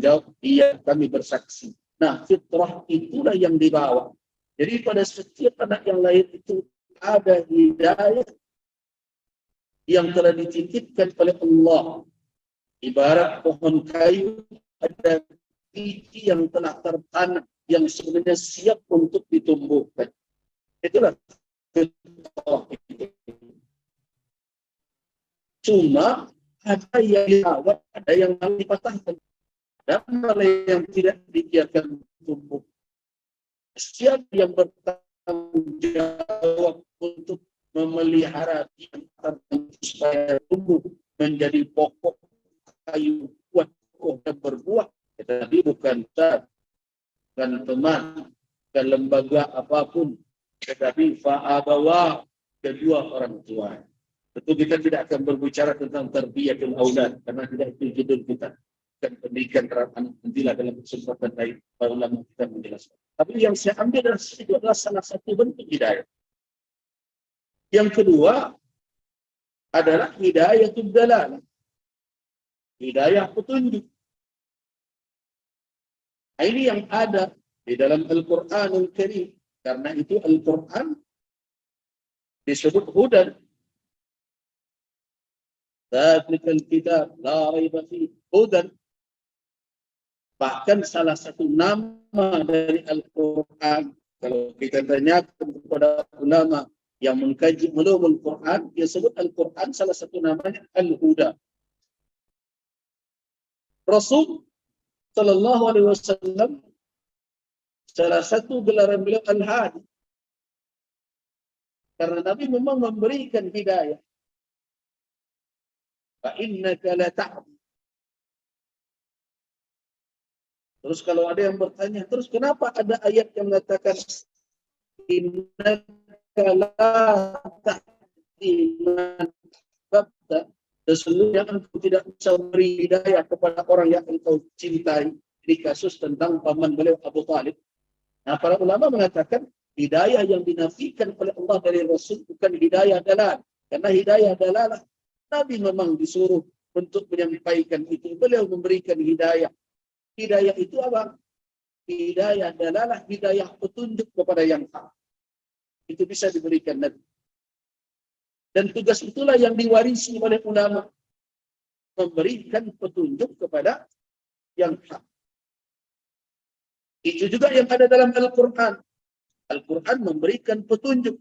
menjawab, iya kami bersaksi. Nah, fitrah itulah yang dibawa. Jadi pada setiap anak yang lahir itu ada hidayah yang telah dititipkan oleh Allah. Ibarat pohon kayu ada biji yang telah tertanam yang sebenarnya siap untuk ditumbuhkan. Itulah fitrah itu. Cuma ada yang dirawat, ada yang dipatahkan, dan ada yang tidak dibiarkan tumbuh. Siapa yang bertanggung jawab untuk memelihara supaya tumbuh menjadi pokok kayu kuat, kokoh dan berbuah, tetapi bukan ustaz, bukan teman, bukan lembaga apapun, tetapi fa'abawa, kedua orang tua. Tentu kita tidak akan berbicara tentang tarbiyatul aulad karena tidak itu judul kita. Dan pendidikan terhadap anak nantilah dalam kesempatan lain para ulama kita menjelaskan. Tapi yang saya ambil dari situ adalah salah satu bentuk hidayah. Yang kedua adalah hidayatul dalalah. Hidayah petunjuk. Ini yang ada di dalam Al-Quranul Karim. Karena itu Al-Quran disebut hudan. Dzalikal kitab la raiba fihi hudan. Bahkan salah satu nama dari Al-Quran, kalau kita tanyakan kepada ulama yang mengkaji ulumul Quran, dia sebut Al-Quran salah satu namanya Al-Huda. Rasul sallallahu alaihi wasallam salah satu gelaran beliau Al-Hadi. Karena Nabi memang memberikan hidayah. Fa innaka la ta'lam. Terus kalau ada yang bertanya, terus kenapa ada ayat yang mengatakan innaka la tahdi man ahbabta, sesungguhnya engkau tidak bisa memberi hidayah kepada orang yang engkau cintai, di kasus tentang paman beliau Abu Talib. Nah, para ulama mengatakan hidayah yang dinafikan oleh Allah dari Rasul bukan hidayah dalal, karena hidayah dalalah Nabi memang disuruh untuk menyampaikan itu. Beliau memberikan hidayah. Hidayah itu apa? Hidayah dalalah, hidayah petunjuk kepada yang hak. Itu bisa diberikan Nabi. Dan tugas itulah yang diwarisi oleh ulama. Memberikan petunjuk kepada yang hak. Itu juga yang ada dalam Al-Quran. Al-Quran memberikan petunjuk.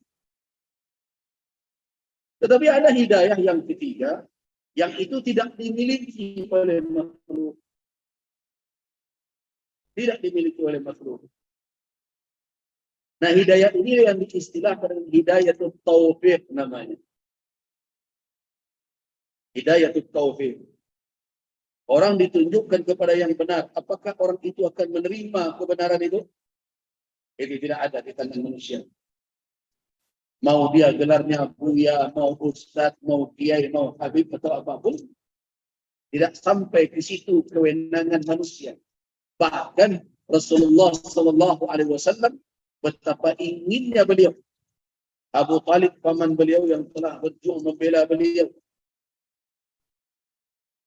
Tetapi ada hidayah yang ketiga, yang itu tidak dimiliki oleh makhluk. Tidak dimiliki oleh makhluk. Nah, hidayah ini yang diistilahkan hidayatul taufiq namanya. Hidayatul taufiq. Orang ditunjukkan kepada yang benar. Apakah orang itu akan menerima kebenaran itu? Itu tidak ada di tangan manusia. Mau dia gelarnya buya, mau ustaz, mau kiai, mau habib atau apapun, tidak sampai ke situ kewenangan manusia. Bahkan Rasulullah Sallallahu Alaihi Wasallam betapa inginnya beliau, Abu Talib paman beliau yang telah berjuang membela beliau,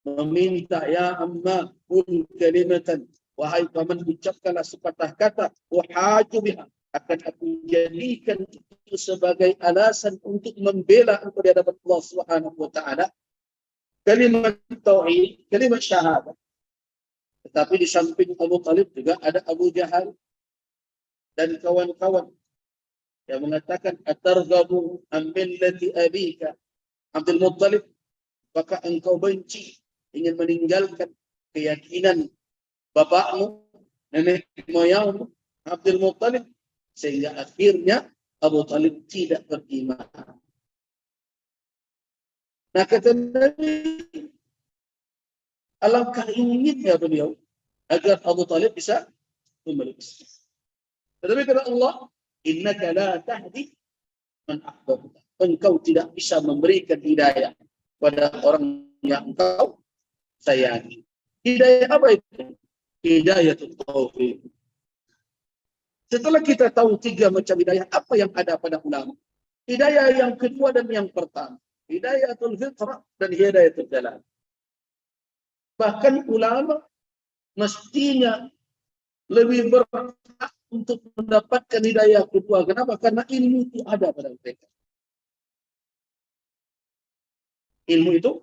meminta, ya amma kul kalimatan, wahai paman ucapkanlah sepatah kata, wahaju biha, akan aku jadikan itu sebagai alasan untuk membela engkau di hadapan Allah Subhanahu wa taala. Kalimat tauhid, kalimat syahadat. Tetapi di samping Abu Talib juga ada Abu Jahal dan kawan-kawan yang mengatakan atarghabu an millati abika Abdul Muttalib, maka engkau benci, ingin meninggalkan keyakinan bapakmu, nenek moyangmu Abdul Muttalib, sehingga akhirnya Abu Talib tidak beriman. Nah, kata Nabi, alangkah inginnya beliau agar Abu Talib bisa memeluk Islam. Tetapi kata Allah, innaka la tahdi man ahbabta. Engkau tidak bisa memberikan hidayah pada orang yang engkau sayangi. Hidayah apa itu? Hidayatul taufiq. Setelah kita tahu tiga macam hidayah, apa yang ada pada ulama? Hidayah yang kedua dan yang pertama. Hidayatul fitrah dan hidayatul dalal. Bahkan ulama mestinya lebih berhak untuk mendapatkan hidayah kedua. Kenapa? Karena ilmu itu ada pada mereka. Ilmu itu,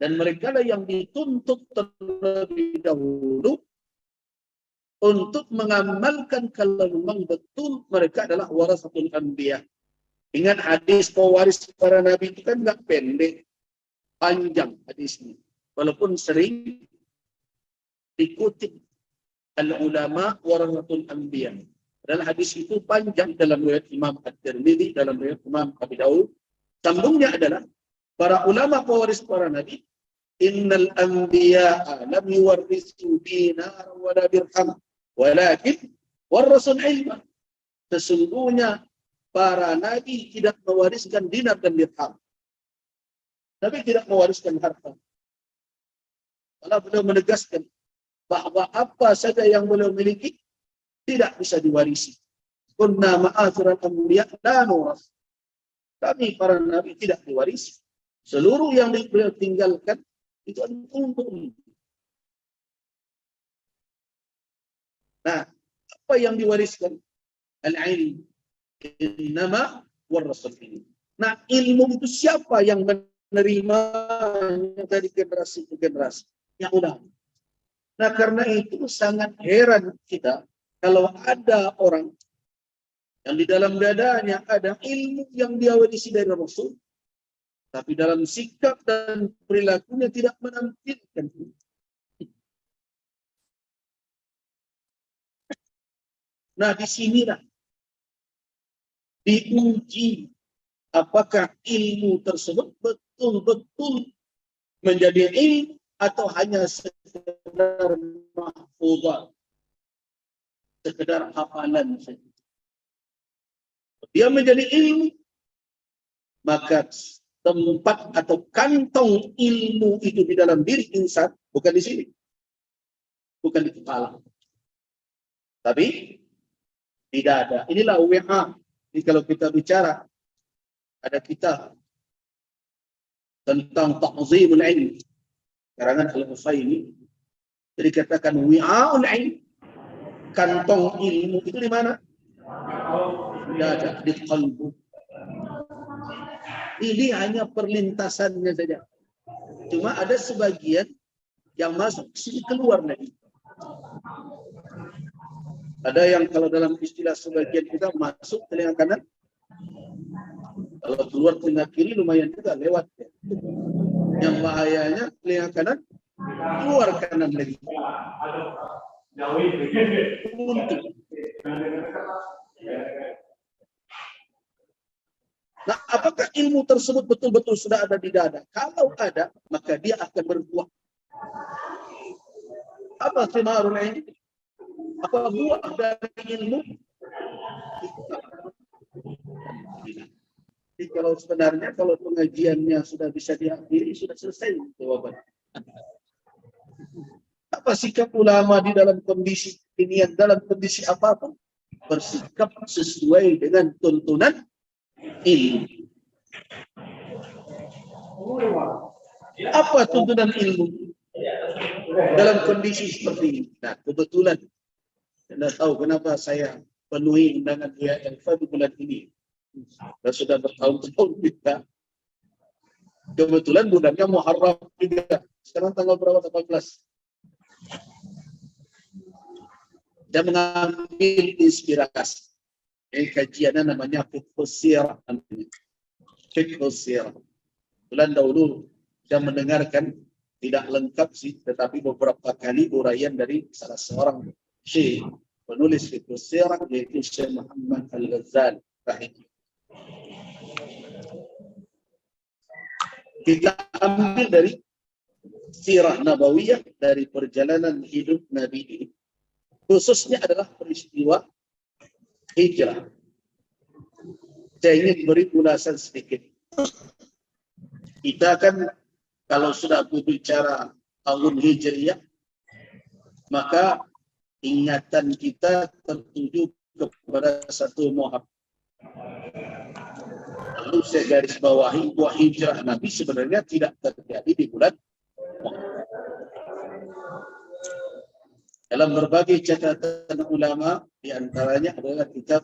dan mereka lah yang dituntut terlebih dahulu untuk mengamalkan kalau memang betul mereka adalah warasatul anbiya. Ingat hadis pewaris para nabi itu kan nggak pendek, panjang hadisnya. Walaupun sering dikutip al-ulama warasatul anbiya. Dan hadis itu panjang dalam riwayat Imam At-Tirmidzi, dalam riwayat Imam Abi Daud. Sambungnya adalah para ulama pewaris para nabi, innal anbiya'a lam yuwarrisu dinar wa la dirham walakin warasul ilma. Sesungguhnya para nabi tidak mewariskan dinar dan dirham. Nabi tidak mewariskan harta. Allah beliau menegaskan bahwa apa saja yang beliau miliki tidak bisa diwarisi. Kunna ma'athiral anbiya la nuras. Kami para nabi tidak diwarisi. Seluruh yang beliau tinggalkan itu untuk. Nah, apa yang diwariskan? Al-ilm. Innama warasul ilm. Nah, ilmu itu siapa yang menerima dari generasi ke generasi? Yang ulama. Nah, karena itu sangat heran kita kalau ada orang yang di dalam dadanya ada ilmu yang dia warisi dari Rasul, tapi dalam sikap dan perilakunya tidak menampilkan. Nah, disinilah diuji apakah ilmu tersebut betul-betul menjadi ilmu atau hanya sekedar mahfuzah, sekedar hafalan saja. Dia menjadi ilmu, maka tempat atau kantong ilmu itu di dalam diri insan bukan di sini, bukan di kepala, tapi di dada. Inilah WA. Jadi kalau kita bicara, ada kitab tentang ta'zimul ilm, karangan Al-Utsaimin. Jadi katakan wi'aul ilm, kantong ilmu itu di mana? Di dada, di qalbu. Ini hanya perlintasannya saja. Cuma ada sebagian yang masuk sini keluar lagi. Ada yang kalau dalam istilah sebagian kita masuk telinga kanan, kalau keluar telinga kiri lumayan juga lewat. Yang bahayanya telinga kanan keluar kanan lagi. Nah, apakah ilmu tersebut betul-betul sudah ada di dada? Kalau ada, maka dia akan berbuah. Apa thimarul ilm? Apa buah dari ilmu? Jadi kalau sebenarnya kalau pengajiannya sudah bisa diakhiri, sudah selesai jawaban. Apa sikap ulama di dalam kondisi ini, dalam kondisi apapun? Bersikap sesuai dengan tuntunan ilmu. Apa tuntunan ilmu dalam kondisi seperti ini? Nah, kebetulan Anda tahu kenapa saya penuhi undangan WFA di bulan ini. Dan sudah bertahun-tahun kita. Kebetulan bulannya Muharram juga. Sekarang tanggal berapa? Tanggal 14. Saya mengambil inspirasi. Kajiannya namanya Fiqhus Sirah. Fiqhus Sirah. Bulan dahulu saya mendengarkan, tidak lengkap sih, tetapi beberapa kali uraian dari salah seorang syekh penulis Fiqhus Sirah, yaitu Syekh Muhammad Al-Ghazali rahimahullah. Kita ambil dari Sirah Nabawiyah, dari perjalanan hidup Nabi ini. Khususnya adalah peristiwa hijrah. Saya ingin beri ulasan sedikit. Kita kan kalau sudah berbicara tahun Hijriah, maka ingatan kita tertuju kepada satu Muharram. Lalu saya garis bawahi bahwa hijrah Nabi sebenarnya tidak terjadi di bulan Muharram. Dalam berbagai catatan ulama, di antaranya adalah kitab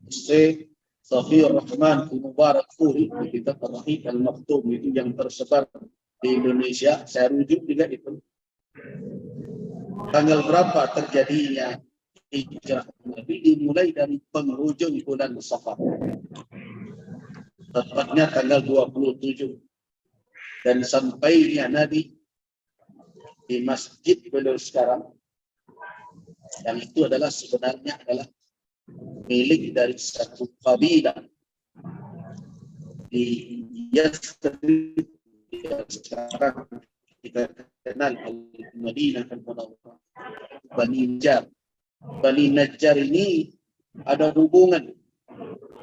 Syekh Safiur Rahman Al-Mubarakfuri, kitab Ar-Rahiq Al-Maktum, itu yang tersebar di Indonesia. Saya rujuk juga itu. Tanggal berapa terjadinya hijrah Nabi dimulai dari penghujung bulan Safar. Tepatnya tanggal 27. Dan sampainya Nabi di masjid beliau sekarang, yang itu adalah sebenarnya adalah milik dari satu kabilah di Yathrib yang sekarang kita kenal Madinah Al-Munawwarah, Bani Najjar. Bani Najjar ini ada hubungan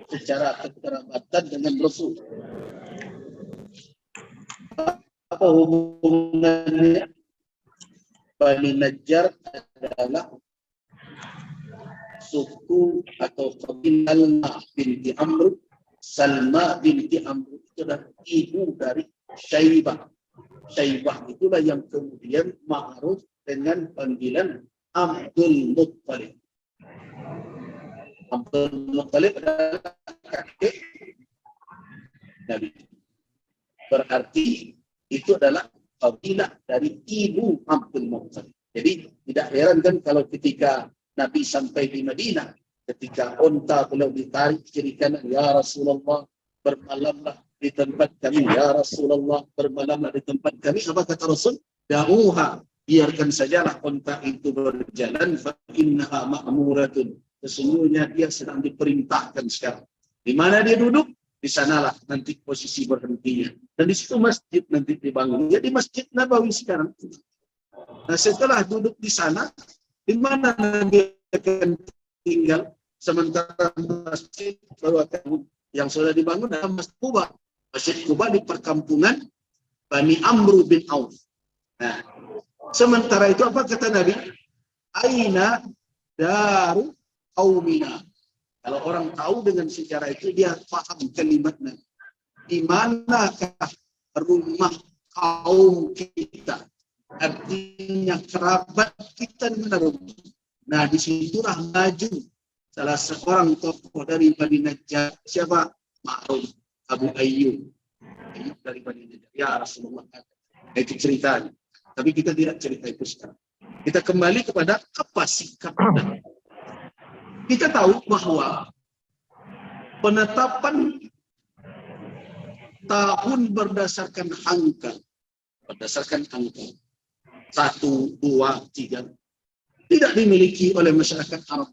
secara kekerabatan dengan Rasul. Apa hubungannya? Bani Najjar adalah suku atau kabilah binti Amr. Salma binti Amr itu adalah ibu dari Syaibah. Syaibah itulah yang kemudian ma'ruf dengan panggilan Abdul Muttalib. Abdul Muttalib adalah kakek Nabi. Berarti itu adalah kabilah dari ibu Abdul Muttalib. Jadi tidak heran kan kalau ketika Nabi sampai di Madinah, ketika unta beliau ditarik kiri kanan, ya Rasulullah, bermalamlah di tempat kami, ya Rasulullah, bermalamlah di tempat kami. Apa kata Rasul? Da'uha, biarkan sajalah unta itu berjalan, fa innaha ma'muratun. Sesungguhnya dia sedang diperintahkan sekarang. Di mana dia duduk, di sanalah nanti posisi berhentinya. Dan di situ masjid nanti dibangun. Jadi Masjid Nabawi sekarang. Nah, setelah duduk di sana, di mana Nabi akan tinggal? Sementara masjid baru akan yang sudah dibangun adalah Masjid Quba. Masjid Quba di perkampungan Bani Amr bin Auf. Nah, sementara itu apa kata Nabi? Aina daru qaumina. Kalau orang tahu dengan sejarah itu, dia paham kalimatnya. Di manakah rumah kaum kita? Artinya kerabat kita dengan rumah. Nah, disitulah maju salah seorang tokoh dari Bani Najjar. Siapa? Ma'ruf Abu Ayyub. Ayyub dari Bani Najjar. Ya Rasulullah. Itu ceritanya. Tapi kita tidak cerita itu sekarang. Kita kembali kepada apa sikap Nabi. Kita tahu bahwa penetapan tahun berdasarkan angka. 1, 2, 3. Tidak dimiliki oleh masyarakat Arab.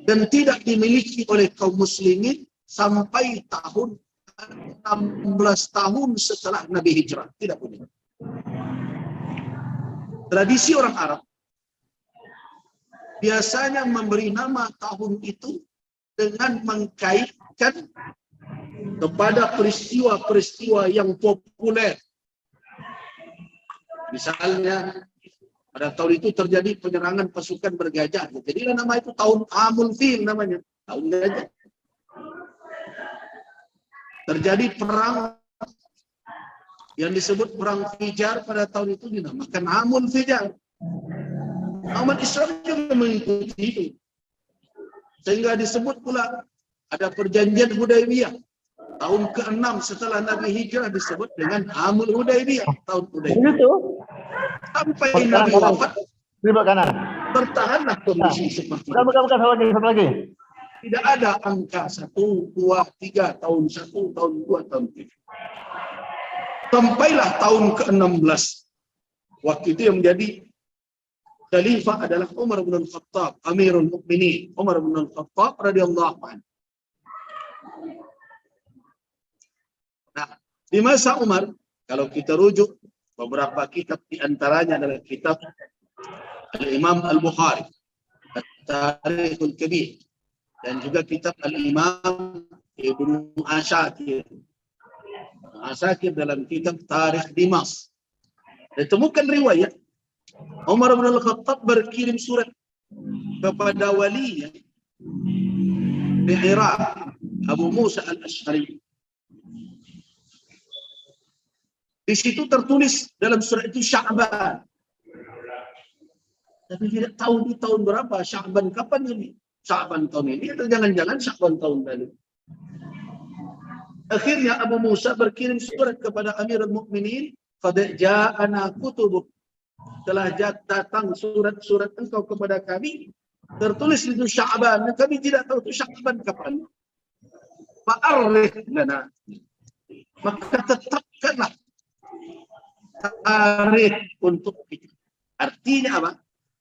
Dan tidak dimiliki oleh kaum muslimin sampai tahun 16 tahun setelah Nabi hijrah. Tidak punya. Tradisi orang Arab biasanya memberi nama tahun itu dengan mengkaitkan kepada peristiwa-peristiwa yang populer. Misalnya, pada tahun itu terjadi penyerangan pasukan bergajah. Jadilah nama itu tahun Amul Fil namanya. Tahun gajah. Terjadi perang yang disebut perang Fijar pada tahun itu dinamakan Amul Fijar. Umat Islam juga mengikuti itu. Sehingga disebut pula ada perjanjian Hudaybiyah. Tahun ke-6 setelah Nabi hijrah disebut dengan Amul Hudaybiyah. Tahun Hudaybiyah. Sampai Nabi wafat, bertahanlah kondisi seperti itu. Satu lagi. Tidak ada angka 1, 2, 3, tahun 1, tahun 2, tahun 3. Sampailah tahun ke-16. Waktu itu yang menjadi khalifah adalah Umar bin Al-Khattab, Amirul Mukminin. Umar bin Al-Khattab radhiyallahu anhu. Nah, di masa Umar, kalau kita rujuk beberapa kitab, di antaranya adalah kitab Al-Imam Al-Bukhari, At-Tarikhul Kabir, dan juga kitab Al-Imam Ibnu Asakir. Asakir dalam kitab Tarikh Dimas. Ditemukan riwayat Umar bin Al-Khattab berkirim surat kepada walinya di Iraq, Abu Musa Al-Ash'ari. Di situ tertulis dalam surat itu Sya'ban. Tapi tidak tahu di tahun berapa, Sya'ban kapan ini? Sya'ban tahun ini atau jangan-jangan Sya'ban tahun lalu. Akhirnya Abu Musa berkirim surat kepada Amirul Mukminin, "Qad ja'ana kutubuk." Telah datang surat-surat engkau kepada kami, tertulis itu Sya'ban, kami tidak tahu itu Sya'ban kapan. Fa'arrikh lana. Maka tetapkanlah tarikh untuk kita. Artinya apa?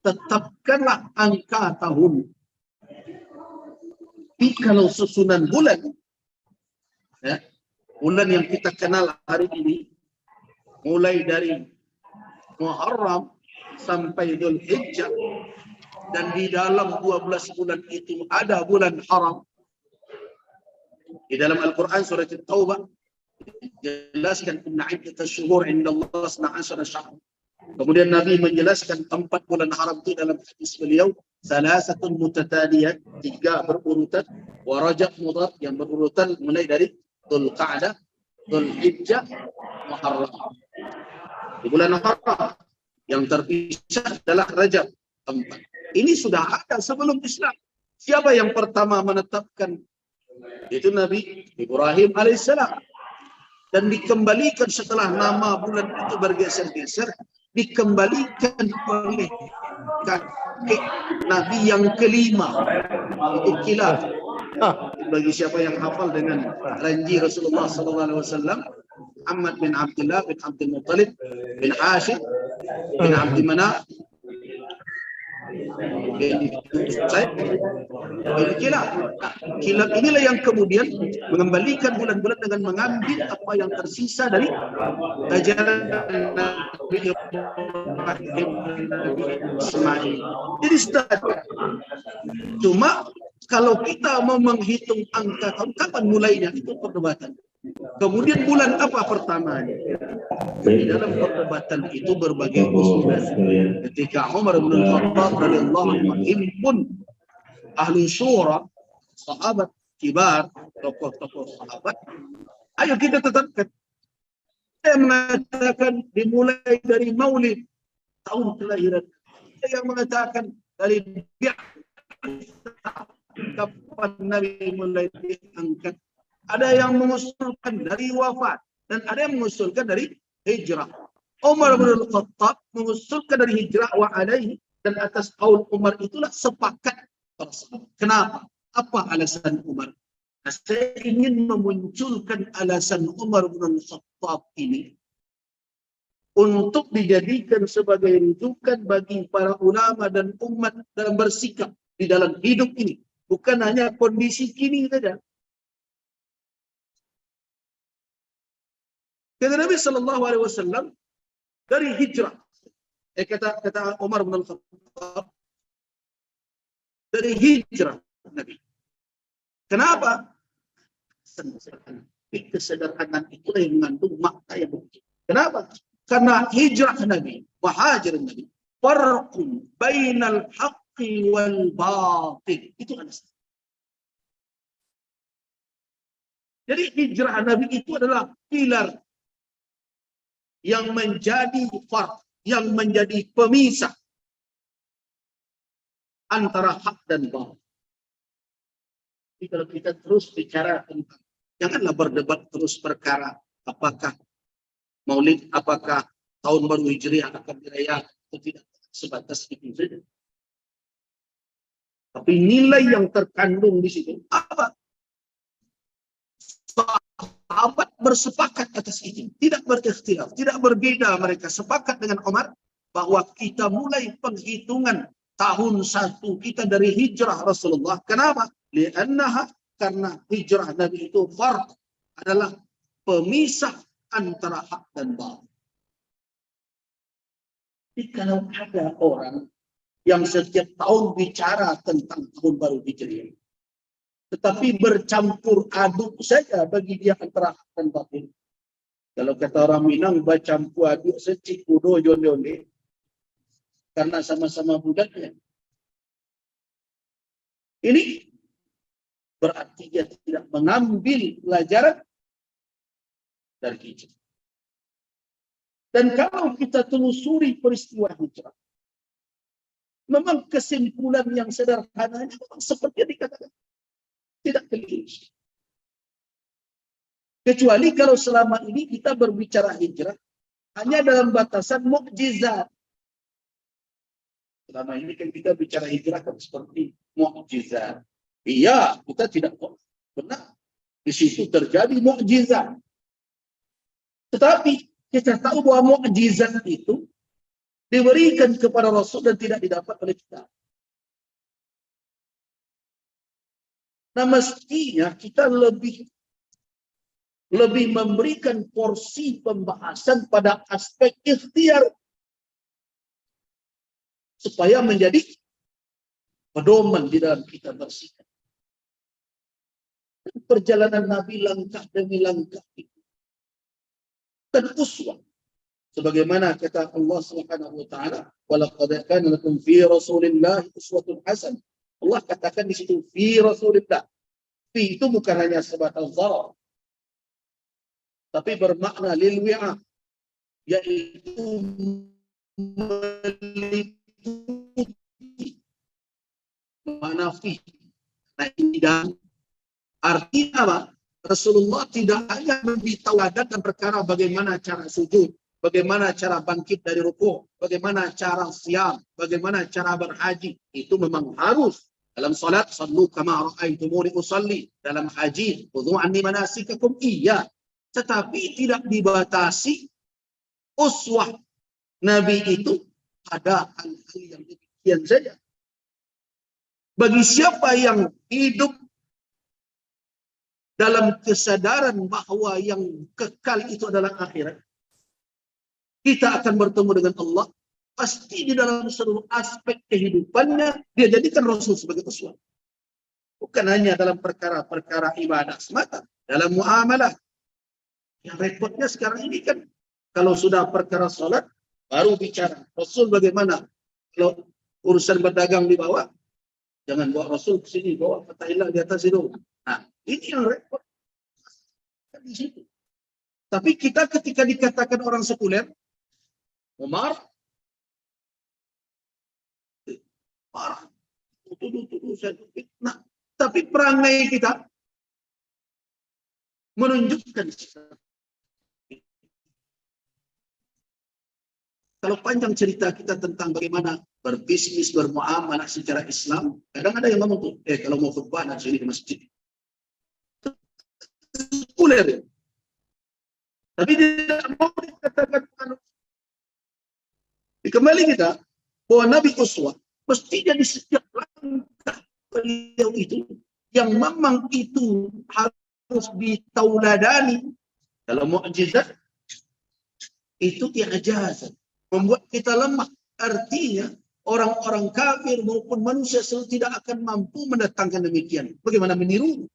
Tetapkanlah angka tahun. Tapi kalau susunan bulan, ya, bulan yang kita kenal hari ini, mulai dari Muharram sampai Dzulhijjah, dan di dalam 12 bulan itu ada bulan haram. Di dalam Al-Quran surat At-Taubah jelaskan inna iddatash syuhur indallahi 12 syahr. Kemudian Nabi menjelaskan 4 bulan haram itu dalam hadis beliau, salasatun mutataliyat, 3 berurutan, wa Rajab mudhar yang berurutan mulai dari Dzulqa'dah, Dzulhijjah, Muharram. Di bulan haram yang terpisah adalah Rajab 4. Ini sudah ada sebelum Islam. Siapa yang pertama menetapkan? Itu Nabi Ibrahim alaihissalam. Dan dikembalikan setelah nama bulan itu bergeser-geser, dikembalikan oleh kakek Nabi yang kelima, itu Kilab. Bagi siapa yang hafal dengan ranji Rasulullah SAW, Muhammad bin Abdullah bin Abdul Muttalib bin Hashim bin Abdi Manaf bin Usaid bin Kilab. Kilab inilah yang kemudian mengembalikan bulan-bulan dengan mengambil apa yang tersisa dari ajaran Nabi Ibrahim, Nabi Ismail. Jadi cuma kalau kita mau menghitung angka tahun kapan mulainya, itu perdebatan. Kemudian bulan apa pertamanya? Di dalam perdebatan itu berbagai usulan. Ketika Umar bin Khattab radhiyallahu anhu menghimpun ahli syura, sahabat kibar, tokoh-tokoh sahabat, ayo kita tetapkan. Saya mengatakan dimulai dari Maulid, tahun kelahiran. Ada yang mengatakan dari kapan Nabi mulai diangkat. Ada yang mengusulkan dari wafat, dan ada yang mengusulkan dari hijrah. Umar bin Khattab mengusulkan dari hijrah wa alaihi, dan atas qaul Umar itulah sepakat. Kenapa? Apa alasan Umar? Nah, saya ingin memunculkan alasan Umar bin Khattab ini untuk dijadikan sebagai rujukan bagi para ulama dan umat dalam bersikap di dalam hidup ini. Bukan hanya kondisi kini saja. Kata Nabi SAW, dari hijrah, kata Umar bin Khattab, dari hijrah Nabi. Kenapa? Kesederhanaan itu yang mengandung makna yang begitu. Kenapa? Karena hijrah Nabi, muhajir Nabi, farqun bainal haqqi wal batil. Itu alasan. Jadi hijrah Nabi itu adalah pilar yang menjadi farq, yang menjadi pemisah antara hak dan batil. Jadi kalau kita terus bicara tentang, janganlah berdebat terus perkara apakah Maulid, apakah tahun baru Hijriah akan dirayakan atau tidak, sebatas itu saja. Tapi nilai yang terkandung di situ apa? Sahabat bersepakat atas itu, tidak berikhtilaf, tidak berbeda. Mereka sepakat dengan Umar bahwa kita mulai penghitungan tahun 1 kita dari hijrah Rasulullah. Kenapa? Li'annaha, karena hijrah Nabi itu farq, adalah pemisah antara hak dan batil. Jadi kalau ada orang yang setiap tahun bicara tentang tahun baru Hijriah, tetapi bercampur aduk saja bagi dia antara hak dan batil. Kalau kata orang Minang, bercampur aduk secik kudo jonde, karena sama-sama budatnya. Ini berarti dia tidak mengambil pelajaran dari hijrah. Dan kalau kita telusuri peristiwa hijrah, Memang kesimpulan yang sederhananya memang seperti yang dikatakan. Tidak keliru. Kecuali kalau selama ini kita berbicara hijrah hanya dalam batasan mukjizat. Selama ini kan kita bicara hijrah kan seperti mukjizat. Iya, kita tidak benar. Di situ terjadi mukjizat. Tetapi kita tahu bahwa mukjizat itu diberikan kepada Rasul dan tidak didapat oleh kita. Nah, mestinya kita lebih memberikan porsi pembahasan pada aspek ikhtiar supaya menjadi pedoman di dalam kita bersikap. Perjalanan Nabi langkah demi langkah itu dan uswah. Sebagaimana kata Allah Subhanahu wa taala, "Walaqad kana lakum fi Rasulillah uswatun hasanah." Allah katakan di situ fi Rasulillah. Fi itu bukan hanya sebatas zarf, tapi bermakna lil wi'a, yaitu meliputi mana fi. Nah, ini dan artinya apa? Rasulullah tidak hanya memberitahu dan perkara bagaimana cara sujud, bagaimana cara bangkit dari rukuk, bagaimana cara siam, bagaimana cara berhaji. Itu memang harus. Dalam salat, sallu kama ra'aitumuni usalli. Dalam haji, khudhu anni manasikakum. Iya. Tetapi tidak dibatasi uswah Nabi itu ada hal-hal yang demikian saja. Bagi siapa yang hidup dalam kesadaran bahwa yang kekal itu adalah akhirat, kita akan bertemu dengan Allah, pasti di dalam seluruh aspek kehidupannya dia jadikan Rasul sebagai uswah. Bukan hanya dalam perkara-perkara ibadah semata, dalam muamalah. Yang repotnya sekarang ini kan, kalau sudah perkara sholat, baru bicara. Rasul bagaimana? Kalau urusan berdagang di bawah, jangan bawa Rasul ke sini, bawa Fatahillah di atas itu. Nah, ini yang repot. Di situ. Tapi kita ketika dikatakan orang sekuler, Umar, marah, tuduh, nah, tapi perangai kita menunjukkan. Kalau panjang cerita kita tentang bagaimana berbisnis, bermuamalah secara Islam, kadang ada yang ngomong tuh, kalau mau khutbah nanti sini di masjid. Sekuler. Tapi tidak mau dikatakan. Kembali kita bahwa Nabi uswah mestinya di setiap langkah beliau itu yang memang itu harus ditauladani dalam mukjizat itu i'jazan, membuat kita lemah. Artinya orang-orang kafir maupun manusia selalu tidak akan mampu mendatangkan demikian. Bagaimana meniru?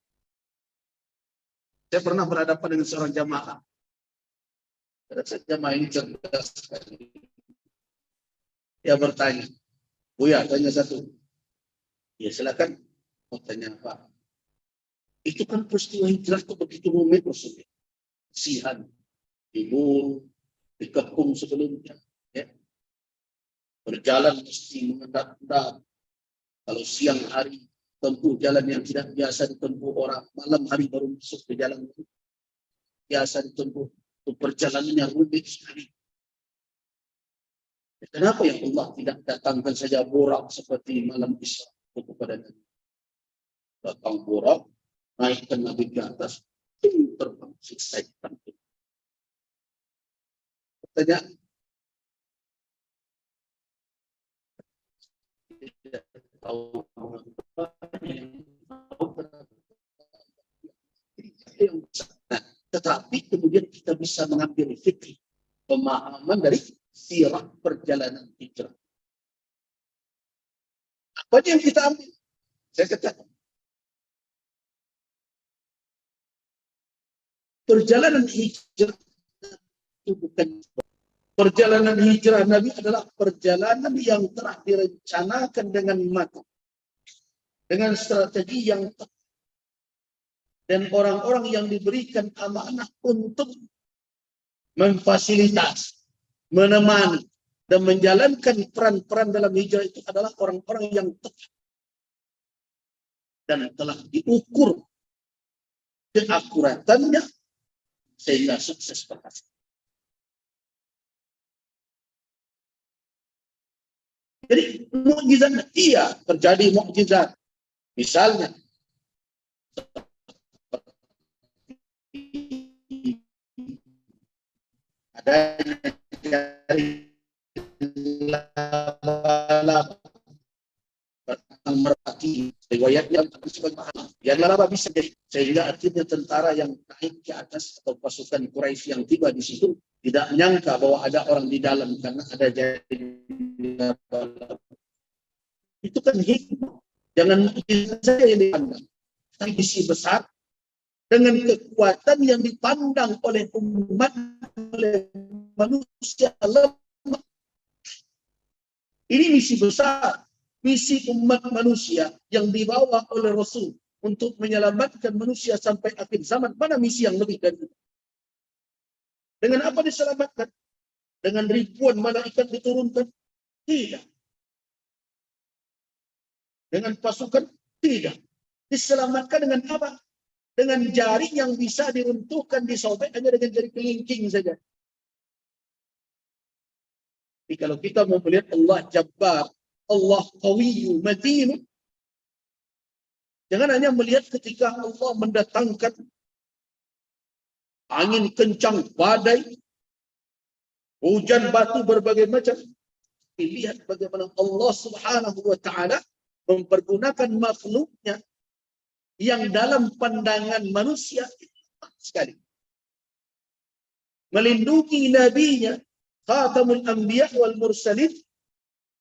Saya pernah berhadapan dengan seorang jamaah. Jamaah ini cerdas sekali. Dia bertanya, Buya, tanya satu. Ya silakan. Mau tanya apa? Itu kan peristiwa hijrah itu begitu rumit maksudnya. Sihan, tidur, dikepung sebelumnya. Ya. Berjalan mesti mengendap-endap. Kalau siang hari tempuh jalan yang tidak biasa ditempuh orang, malam hari baru masuk ke jalan itu. Biasa ditempuh. Itu perjalanannya rumit sekali. Kenapa yang Allah tidak datangkan saja borak seperti malam Isra kepada Nabi? Datang borak, naikkan Nabi ke atas, terbang siksa-siksa. Pertanyaan. Tidak tahu nah, tetapi kemudian kita bisa mengambil fikih pemahaman dari sirah perjalanan hijrah. Apa yang kita ambil? Saya katakan perjalanan hijrah itu bukan perjalanan hijrah Nabi adalah perjalanan yang telah direncanakan dengan matang, dengan strategi yang tepat, dan orang-orang yang diberikan amanah untuk memfasilitasi, menemani, dan menjalankan peran-peran dalam hijrah itu adalah orang-orang yang tepat dan telah diukur keakuratannya sehingga sukses berhasil. Jadi mukjizat, iya terjadi mukjizat. Misalnya ada jari laba merpati, riwayatnya yang laba bisa jadi, sehingga akhirnya tentara yang naik ke atas atau pasukan Quraisy yang tiba di situ tidak menyangka bahwa ada orang di dalam karena ada jari laba. Itu kan hikmah. Jangan mukjizat saja yang dipandang, tapi misi besar dengan kekuatan yang dipandang oleh umat, oleh manusia lemah. Ini misi besar, misi umat manusia yang dibawa oleh Rasul untuk menyelamatkan manusia sampai akhir zaman. Mana misi yang lebih dari itu? Dengan apa diselamatkan? Dengan ribuan malaikat diturunkan? Tidak. Dengan pasukan? Tidak. Diselamatkan dengan apa? Dengan jari yang bisa diruntuhkan, disobek hanya dengan jari kelingking saja. Jadi kalau kita mau melihat Allah Jabbar, Allah Qawiyyu Matin, jangan hanya melihat ketika Allah mendatangkan angin kencang, badai, hujan batu berbagai macam. Lihat bagaimana Allah Subhanahu wa Ta'ala mempergunakan makhluknya yang dalam pandangan manusia sekali. Melindungi nabinya, Khatamul Anbiya wal Mursalin,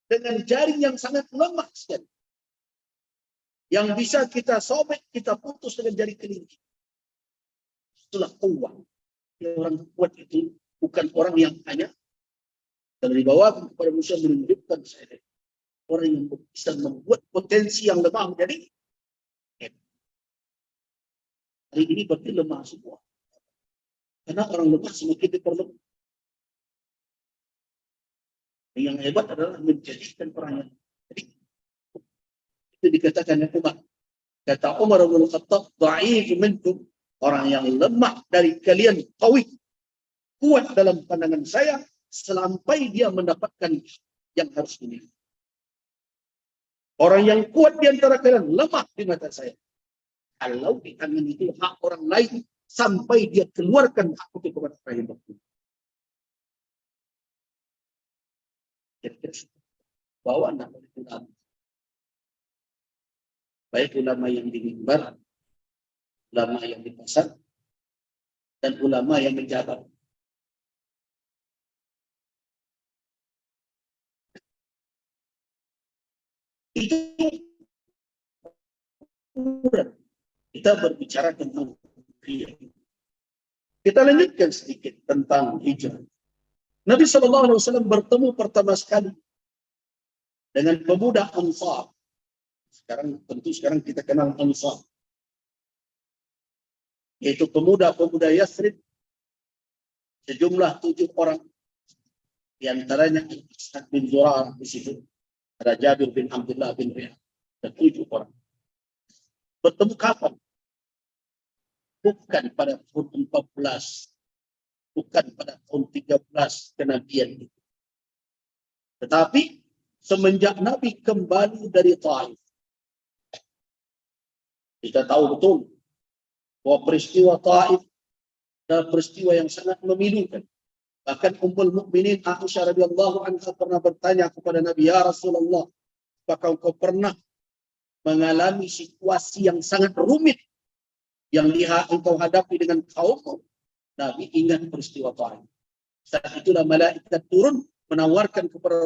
dengan jari yang sangat lemah sekali. Yang bisa kita sobek, kita putus dengan jari kelingking. Itulah kuat. Orang kuat itu bukan orang yang hanya dari bawah kepada manusia menunjukkan saya. Orang yang bisa membuat potensi yang lemah menjadi hebat. Hari ini berarti lemah semua. Karena orang lemah semakin diperlemah. Yang hebat adalah menjadikan orang yang jadi. Itu dikatakan Umar. Kata Umar bin Khattab, "Dha'if minkum." Orang yang lemah dari kalian, qawi, kuat dalam pandangan saya sampai dia mendapatkan yang harus dimiliki. Orang yang kuat di antara kalian lemah di mata saya. Kalau di tangan itu hak orang lain sampai dia keluarkan hak itu kepada orang yang berkuasa. Bawa nama ulama. Baik ulama yang di mimbar, ulama yang di pasar, dan ulama yang menjabat. Itu kita berbicara tentang hijrah. Kita lanjutkan sedikit tentang hijrah. Nabi SAW bertemu pertama sekali dengan pemuda Ansar. Sekarang kita kenal Ansar, yaitu pemuda-pemuda Yathrib, sejumlah 7 orang. Di antaranya Ishaq bin Zurar di situ. Ada Jabir bin Abdullah bin Riyad. Ada 7 orang. Bertemu kapan? Bukan pada tahun 14. Bukan pada tahun 13 kenabian itu. Tetapi semenjak Nabi kembali dari Taif. Kita tahu betul bahwa peristiwa Taif adalah peristiwa yang sangat memilukan. Bahkan Ummul Mukminin Aisyah radhiyallahu anha pernah bertanya kepada Nabi, "Ya Rasulullah, apakah engkau pernah mengalami situasi yang sangat rumit yang engkau hadapi dengan kaummu?" Nabi ingat peristiwa Taif. Saat itulah malaikat turun menawarkan kepada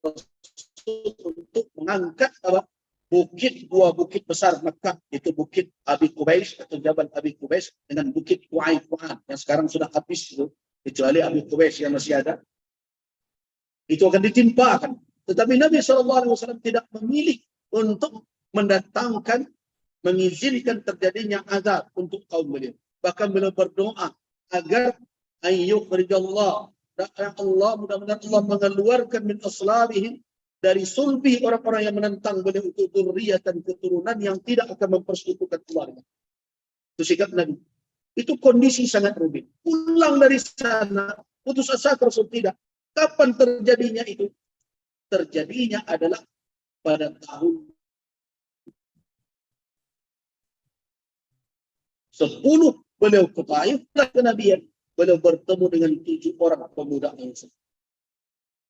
Rasul untuk mengangkat dua bukit besar Makkah, itu bukit Abi Qubais atau Jabal Abi Qubais dengan bukit Qu'ain yang sekarang sudah habis itu. Kecuali Abi Qubais yang masih ada, itu akan ditimpakan. Tetapi Nabi SAW tidak memilih untuk mendatangkan, mengizinkan terjadinya azab untuk kaum beliau. Bahkan beliau berdoa agar ayyukhrijallah Allah, mudah-mudahan Allah mengeluarkan min aslabihim, dari sulbi orang-orang yang menentang beliau itu dzurriyyatan, keturunan yang tidak akan mempersekutukan keluarga. Itu sikap Nabi. Itu kondisi sangat rumit. Pulang dari sana, putus asa Rasul tidak. Kapan terjadinya itu? Terjadinya adalah pada tahun 10 beliau ke Taif, kenabian. Beliau bertemu dengan 7 orang pemuda Ansar.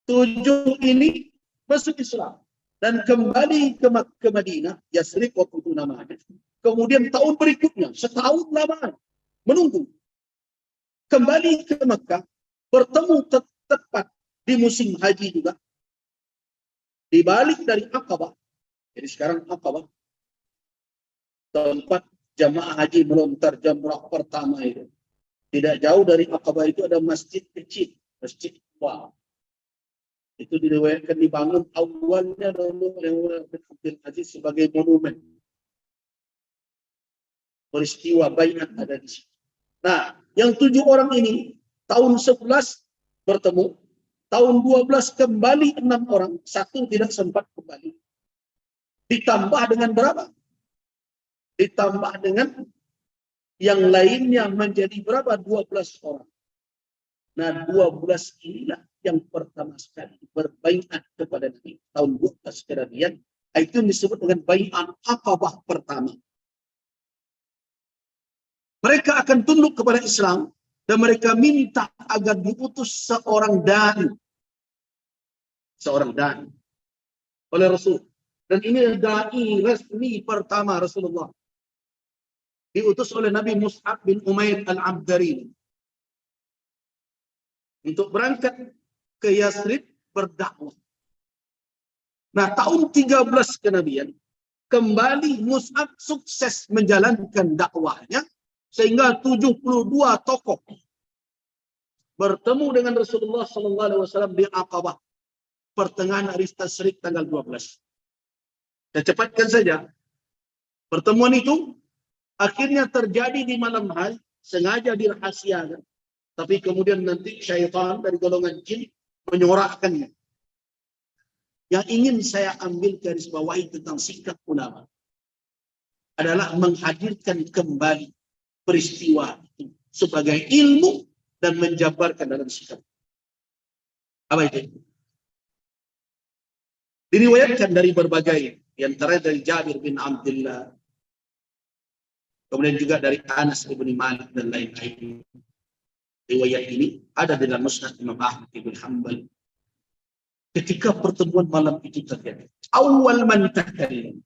7 ini masuk Islam dan kembali ke Madinah, Yasrib waktu itu namanya. Kemudian tahun berikutnya, setahun lama menunggu, kembali ke Mekah, bertemu tepat di musim haji juga, dibalik dari Aqabah. Jadi sekarang Aqabah, tempat jamaah haji melontar jamrah pertama itu. Tidak jauh dari Aqabah itu ada masjid kecil, masjid tua. Itu diriwayatkan dibangun awalnya dulu oleh Abdul Aziz sebagai monumen. Peristiwa baiat ada di situ. Nah, yang 7 orang ini tahun 11 bertemu, tahun 12 kembali 6 orang, 1 tidak sempat kembali. Ditambah dengan berapa? Ditambah dengan yang lainnya menjadi berapa? 12 orang. Nah, 12 inilah yang pertama sekali berbaiat kepada Nabi. Tahun 12 kemudian, itu disebut dengan baiat Aqabah pertama. Mereka akan tunduk kepada Islam dan mereka minta agar diutus seorang dai. Seorang dai oleh Rasul. Dan ini dai resmi pertama Rasulullah. Diutus oleh Nabi Mus'ab bin Umair al-Abdari untuk berangkat ke Yasrib berdakwah. Nah, tahun 13 kenabian, kembali Mus'ab sukses menjalankan dakwahnya, sehingga 72 tokoh bertemu dengan Rasulullah SAW di Aqabah, pertengahan hari Tasyrik tanggal 12. Dan cepatkan saja, pertemuan itu akhirnya terjadi di malam hari, sengaja dirahasiakan. Tapi kemudian nanti syaitan dari golongan jin menyorakkannya. Yang ingin saya ambil garis bawahi tentang sikap ulama adalah menghadirkan kembali peristiwa itu sebagai ilmu dan menjabarkan dalam sikap. Apa itu? Diriwayatkan dari berbagai, di antara dari Jabir bin Abdullah, kemudian juga dari Anas bin Malik dan lain-lain. Riwayat ini ada dalam Musnad Imam Ahmad bin Hanbal. Ketika pertemuan malam itu terjadi, awal man takallam,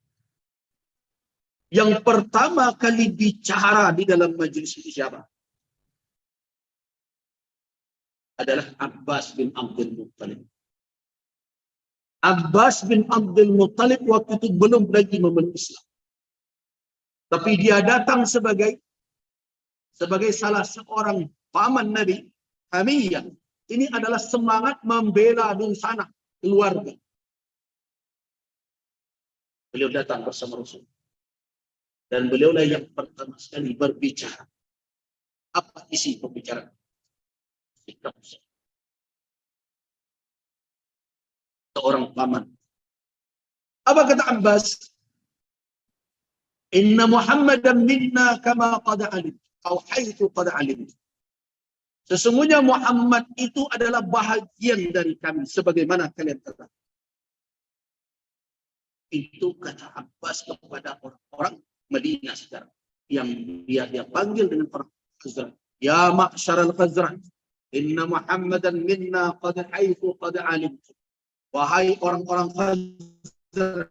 yang pertama kali bicara di dalam majelis itu siapa? Adalah Abbas bin Abdul Muttalib. Abbas bin Abdul Muttalib waktu itu belum lagi memeluk Islam. Tapi dia datang sebagai salah seorang paman Nabi, Hamiyah. Ini adalah semangat membela dusana keluarga. Beliau datang bersama Rasul. Dan beliaulah yang pertama sekali berbicara. Apa isi pembicaraan? Seorang paman. Apa kata Abbas? Inna Muhammadan minna kama qad alim. Atau haitsu qad alim. Sesungguhnya Muhammad itu adalah bahagian dari kami, sebagaimana kalian ketahui. Itu kata Abbas kepada orang-orang Madinah sekarang, yang dia panggil dengan orang Khazraj. Ya ma'syaral Khazraj, inna Muhammadan minna qad haitsu qad alim. Wahai orang-orang Khazraj,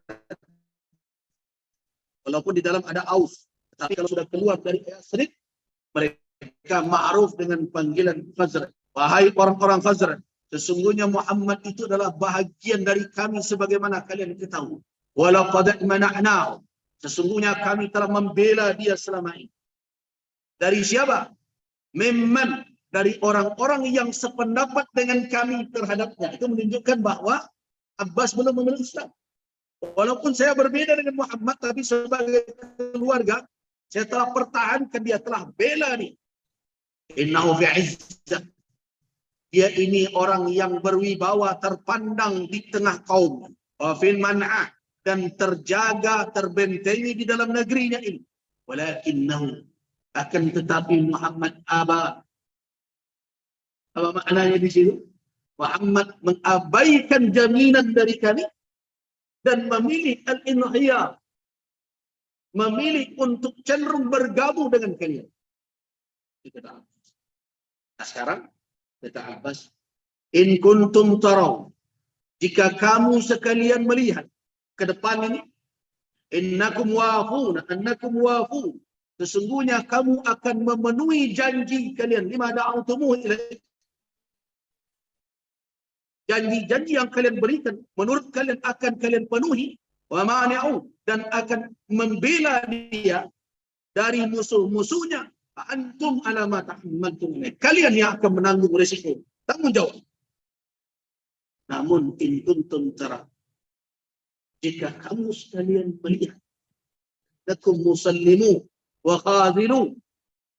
walaupun di dalam ada Aus, tapi kalau sudah keluar dari Yasrib, mereka ma'ruf dengan panggilan Khazraj. Wahai orang-orang Khazraj, sesungguhnya Muhammad itu adalah bahagian dari kami sebagaimana kalian ketahui. Walaqad mana'nahu, sesungguhnya kami telah membela dia selama ini. Dari siapa? Memang dari orang-orang yang sependapat dengan kami terhadapnya. Itu menunjukkan bahwa Abbas belum memeluk Islam. Walaupun saya berbeda dengan Muhammad, tapi sebagai keluarga, saya telah pertahankan, dia telah bela dia. Innahu fi'izzah. Dia ini orang yang berwibawa, terpandang di tengah kaum. Wafil man'ah, dan terjaga, terbentengi di dalam negerinya ini. Walakinnahu, akan tetapi Muhammad aba. Apa maknanya di situ? Muhammad mengabaikan jaminan dari kami dan memilih al-inhiyar, memilih untuk cenderung bergabung dengan kalian. Nah, sekarang kata Abbas, in kuntum taraw, jika kamu sekalian melihat ke depan ini, annakum wafun, sesungguhnya kamu akan memenuhi janji kalian, lima da'utumuhu ilaih, janji-janji yang kalian berikan, menurut kalian akan kalian penuhi, wa mani'u, dan akan membela dia dari musuh-musuhnya. Antum alama tahmaltum, kalian yang akan menanggung risiko, tanggung jawab. Namun in kuntum tara, jika kamu sekalian melihat, lakum musallimu wa khadhilu,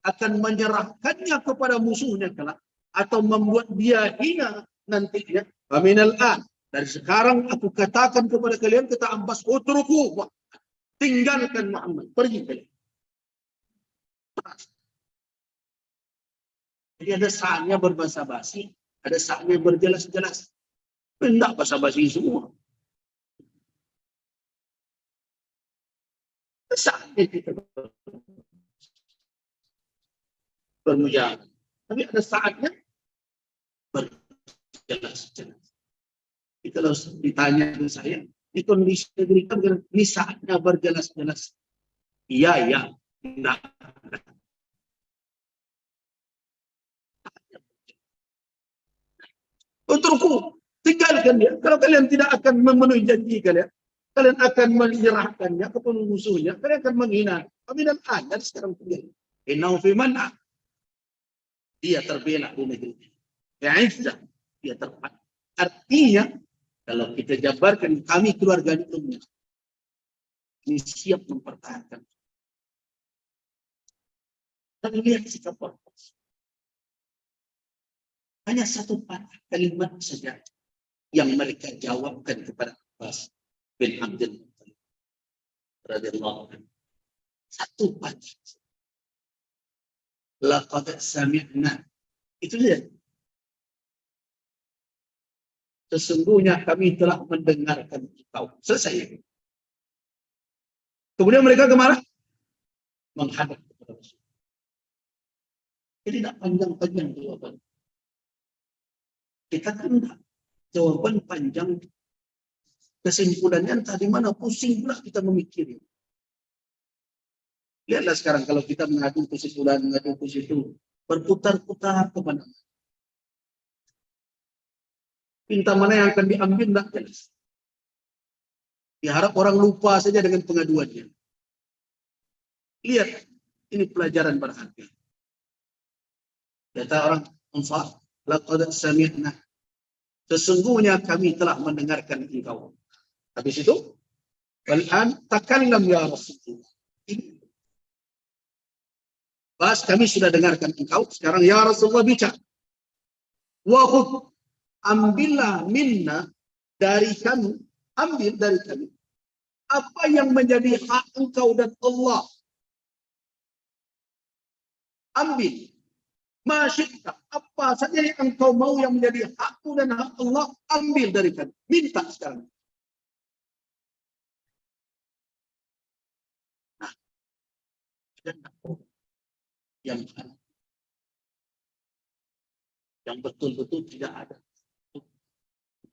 akan menyerahkannya kepada musuhnya kelak, atau membuat dia hina nantinya. Aminal an, dari sekarang aku katakan kepada kalian, kata Abbas, utruku, tinggalkan Muhammad, pergi kalian. Jadi ada saatnya berbasa-basi, ada saatnya berjelas-jelas. Tidak basa-basi semua. Ada saatnya kita bermujahadah, tapi ada saatnya berjelas-jelas. Kalau ditanya ke saya, di kondisi negeri kan ini saatnya berjelas-jelas. Iya, ya. Nah. Untukku, tinggalkan dia. Kalau kalian tidak akan memenuhi janji kalian, kalian akan menyerahkannya kepada musuhnya, kalian akan menghina. Aminan dan sekarang tinggal. Innahu fi man'ah. Dia terbela di negeri. Ya, dia terpat. Artinya, kalau kita jabarkan, kami keluarga itu ini siap mempertahankan. Tapi lihat sikap Abbas. Hanya satu patah kalimat saja yang mereka jawabkan kepada Abbas bin Abdul Muttalib radhiyallahu anhu. Satu patah. Laqad sami'na. Itu dia. Sesungguhnya kami telah mendengarkan engkau. Selesai. Kemudian mereka kemana? Menghadap kepada Rasul. Jadi tidak panjang-panjang jawaban. Kita kan enggak. Jawaban panjang. Kesimpulannya entah di mana, pusing pula kita memikirin. Lihatlah sekarang kalau kita mengadu kesimpulan, mengadu ke situ, berputar-putar kemana. Pinta mana yang akan diambil tidak jelas. Diharap orang lupa saja dengan pengaduannya. Lihat, ini pelajaran berharga. Kata orang Ansar, laqad sami'na. Sesungguhnya kami telah mendengarkan engkau. Habis itu, wal'an takallam ya Rasulullah. Bas, kami sudah dengarkan engkau. Sekarang ya Rasulullah bicara. Wahud, ambillah minna dari kami. Ambil dari kami. Apa yang menjadi hak engkau dan Allah. Ambil. Masyikta, apa saja yang engkau mau yang menjadi hakmu dan hak Allah, ambil dari kami. Minta sekarang. Nah, yang betul-betul tidak ada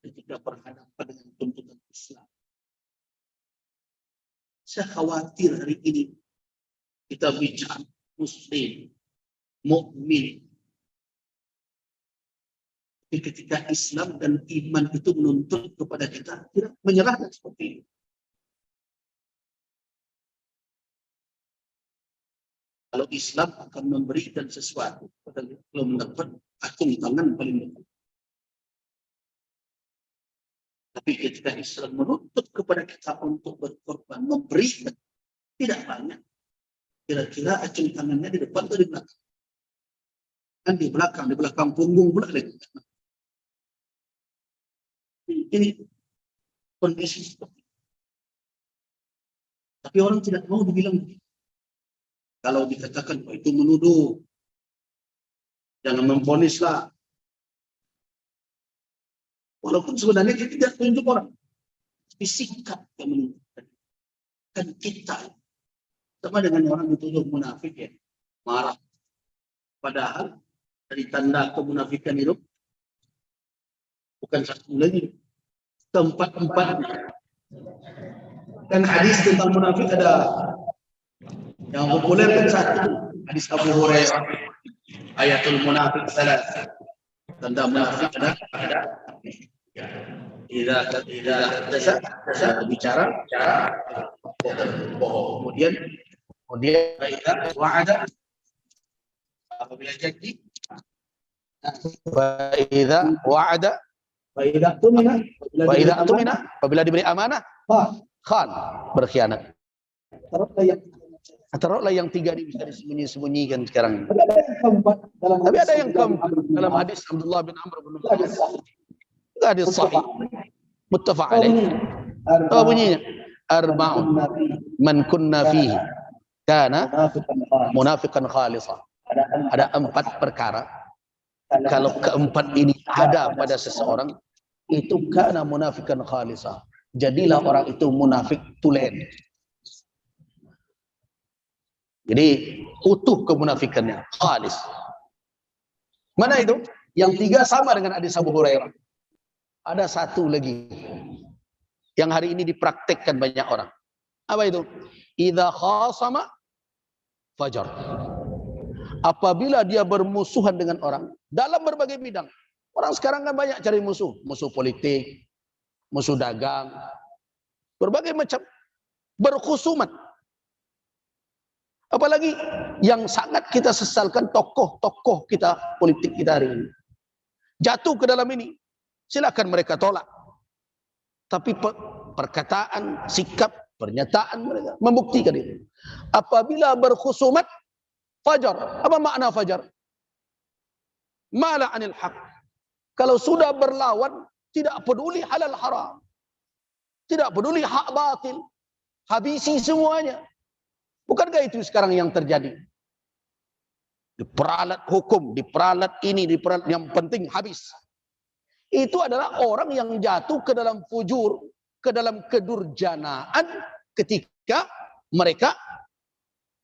ketika berhadapan dengan tuntutan Islam. Saya khawatir hari ini kita bicara Muslim, mukmin. Ketika Islam dan iman itu menuntut kepada kita, tidak menyerahkan seperti ini. Kalau Islam akan memberikan sesuatu, kalau mendapat acung tangan paling dekat. Tapi ketika Islam menuntut kepada kita untuk berkorban, memberikan, tidak banyak. Kira-kira acung tangannya di depan atau di belakang? Kan di belakang punggung pula. Ini kondisi seperti itu. Tapi orang tidak mau dibilang begitu. Kalau dikatakan itu menuduh, jangan memvonislah. Walaupun sebenarnya kita tidak tunjuk orang, tapi sikap yang menunjukkan. Kan kita sama dengan orang dituduh munafik ya, marah. Padahal dari tanda kemunafikan itu bukan satu lagi, keempat-empatnya. Kan hadis tentang munafik ada yang populer kan satu, hadis Abu Hurairah, ayatul munafik salat. Tanda munafik ada tidak bicara bohong. Kemudian wa'ada, apabila janji, Idza wa'ada wa idza tumina, apabila diberi amanah, khan, berkhianat. Taruhlah yang tiga ini bisa disembunyi-sembunyikan sekarang. Tapi ada yang keempat dalam hadis Abdullah bin Amr bin Al-As. Hadis sahih, muttafaq alaih. Apa bunyinya? Arba'un man kunna fihi kana munafiqan khalisa. Ada 4 perkara. Kalau keempat ini ada pada seseorang, itu kana munafiqan khalisa. Jadilah orang itu munafik tulen. Jadi utuh kemunafikannya, khalis. Mana itu? Yang 3 sama dengan hadis Abu Hurairah. Ada satu lagi yang hari ini dipraktekkan banyak orang. Apa itu? Idza khasama fajar. Apabila dia bermusuhan dengan orang dalam berbagai bidang. Orang sekarang kan banyak cari musuh, musuh politik, musuh dagang, berbagai macam, berkhusumat. Apalagi yang sangat kita sesalkan, tokoh-tokoh kita, politik kita hari ini jatuh ke dalam ini. Silakan mereka tolak, tapi perkataan, sikap, pernyataan mereka membuktikan itu. Apabila berkhusumat fajar. Apa makna fajar? Mala anil haq. Kalau sudah berlawan, tidak peduli halal haram, tidak peduli hak batil, habisi semuanya. Bukankah itu sekarang yang terjadi? Diperalat hukum, diperalat ini, diperalat, yang penting habis. Itu adalah orang yang jatuh ke dalam fujur, ke dalam kedurjanaan ketika mereka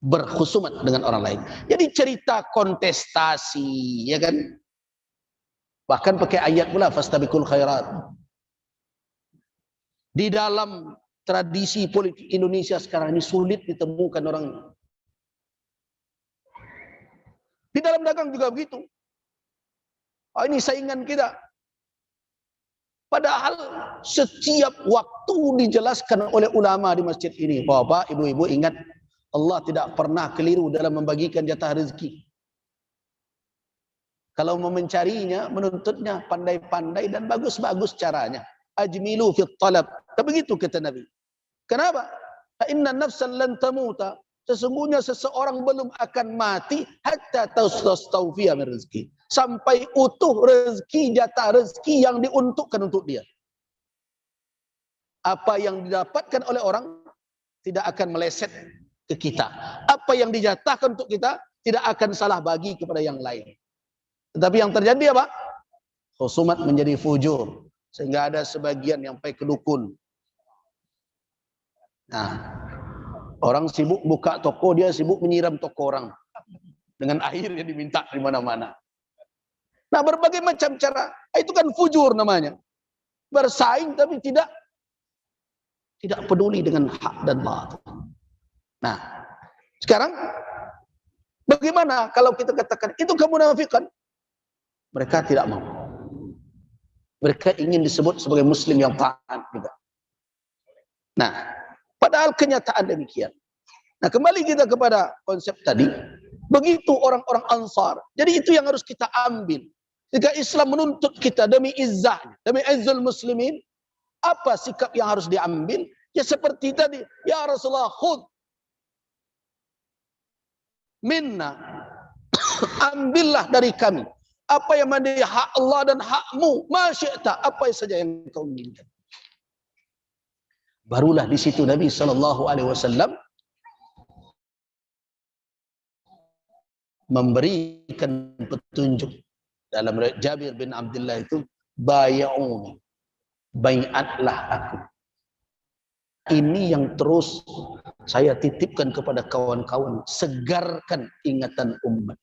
berkhusumat dengan orang lain. Jadi cerita kontestasi, ya kan? Bahkan pakai ayat pula, fastabiqul khairat. Di dalam tradisi politik Indonesia sekarang ini sulit ditemukan orangnya. Di dalam dagang juga begitu. Oh, ini saingan kita. Padahal setiap waktu dijelaskan oleh ulama di masjid ini. Bapak, ibu-ibu ingat, Allah tidak pernah keliru dalam membagikan jatah rezeki. Kalau mau mencarinya, menuntutnya pandai-pandai dan bagus-bagus caranya. Ajmilu fit talab. Begitu kata Nabi. Kenapa? Inna nafsan lan tamuta. Sesungguhnya seseorang belum akan mati hatta tastawfiya min rezeki. Sampai utuh rezeki, jatah rezeki yang diuntukkan untuk dia. Apa yang didapatkan oleh orang tidak akan meleset ke kita. Apa yang dijatahkan untuk kita tidak akan salah bagi kepada yang lain. Tetapi yang terjadi apa? Khusumat menjadi fujur. Sehingga ada sebagian yang pergi ke dukun. Nah, orang sibuk buka toko, dia sibuk menyiram toko orang dengan air yang diminta di mana-mana. Nah, berbagai macam cara. Itu kan fujur namanya. Bersaing tapi tidak peduli dengan hak dan batil. Nah, sekarang bagaimana kalau kita katakan itu kemunafikan? Mereka tidak mau. Mereka ingin disebut sebagai muslim yang taat juga. Nah, padahal kenyataan demikian. Nah, kembali kita kepada konsep tadi. Begitu orang-orang Ansar. Jadi itu yang harus kita ambil. Jika Islam menuntut kita demi izzahnya, demi izzul muslimin, apa sikap yang harus diambil? Ya seperti tadi, ya Rasulullah, khudh minna, ambillah dari kami Apa yang menjadi hak Allah dan hakmu, masyi'ta, apa saja yang kau inginkan. Barulah di situ Nabi SAW memberikan petunjuk dalam Jabir bin Abdullah itu, bay'uni, bai'atlah aku. Ini yang terus saya titipkan kepada kawan-kawan, segarkan ingatan umat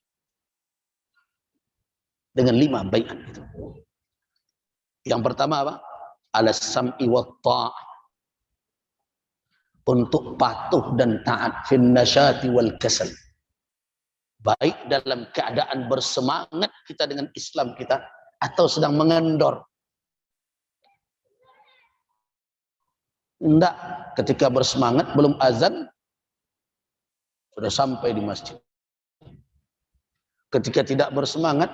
dengan 5 baiat itu. Yang pertama apa? Alas sam'i wa ta'ah, untuk patuh dan taat, fin nasyati wal kasal, baik dalam keadaan bersemangat kita dengan Islam kita atau sedang mengendor. Enggak, ketika bersemangat belum azan sudah sampai di masjid. Ketika tidak bersemangat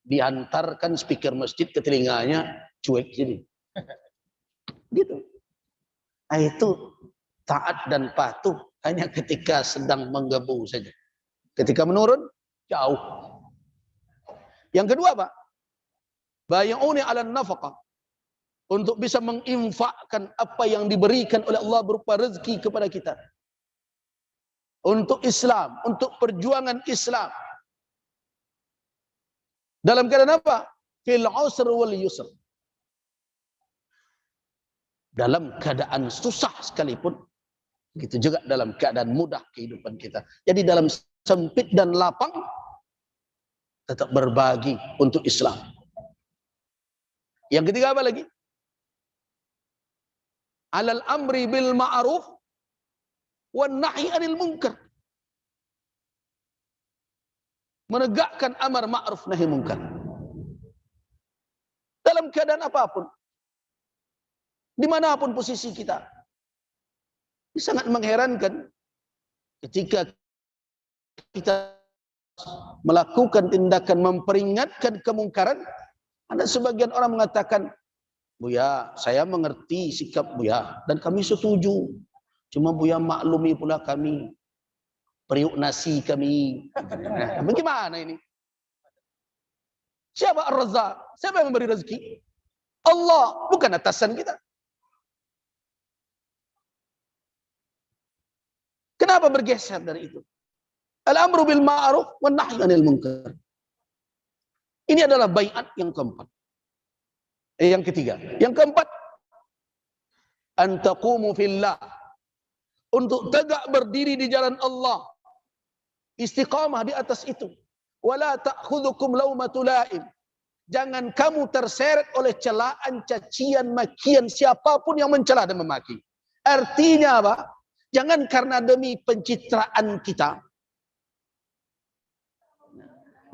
dihantarkan speaker masjid ke telinganya, cuek sini. Gitu. Nah, itu taat dan patuh hanya ketika sedang menggebu saja. Ketika menurun, jauh. Yang kedua, Pak, bay'uni 'alan nafaqah, untuk bisa menginfakkan apa yang diberikan oleh Allah berupa rezeki kepada kita. Untuk Islam, untuk perjuangan Islam. Dalam keadaan apa? Fil usr wal yusr. Dalam keadaan susah sekalipun, begitu juga dalam keadaan mudah kehidupan kita. Jadi dalam sempit dan lapang, tetap berbagi untuk Islam. Yang ketiga apa lagi? Alal amri bil ma'ruf wan nahi 'anil munkar. Menegakkan amar ma'ruf nahi munkar. Dalam keadaan apapun, dimanapun posisi kita. Ini sangat mengherankan ketika kita melakukan tindakan memperingatkan kemungkaran, ada sebagian orang mengatakan, Buya, saya mengerti sikap Buya dan kami setuju. Cuma Buya maklumi pula kami, periuk nasi kami. Nah, bagaimana ini? Siapa Ar-Razzaq? Siapa yang memberi rezeki? Allah, bukan atasan kita. Kenapa bergeser dari itu? Al-amru bil ma'ruf wan nahyi 'anil munkar. Ini adalah baiat yang keempat. Yang ketiga. Yang keempat, an taqumu fillah, untuk tegak berdiri di jalan Allah. Istiqamah di atas itu. Wala ta'khudhukum laumatu la'im. Jangan kamu terseret oleh celaan, cacian, makian siapapun yang mencela dan memaki. Artinya apa? Jangan karena demi pencitraan kita.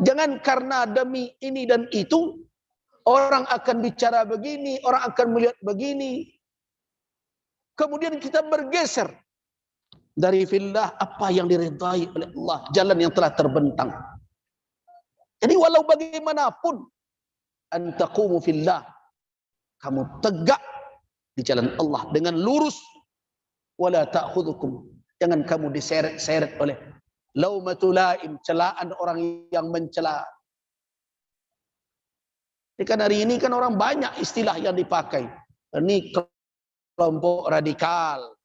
Jangan karena demi ini dan itu, orang akan bicara begini, orang akan melihat begini. Kemudian kita bergeser dari fillah, apa yang diridai oleh Allah, jalan yang telah terbentang. Jadi walau bagaimanapun, an taqumu fillah, kamu tegak di jalan Allah dengan lurus. Wala ta'khudhukum, jangan kamu diseret-seret oleh laumatul laim, celaan orang yang mencela. Kan hari ini kan orang banyak istilah yang dipakai. Ini kelompok radikal.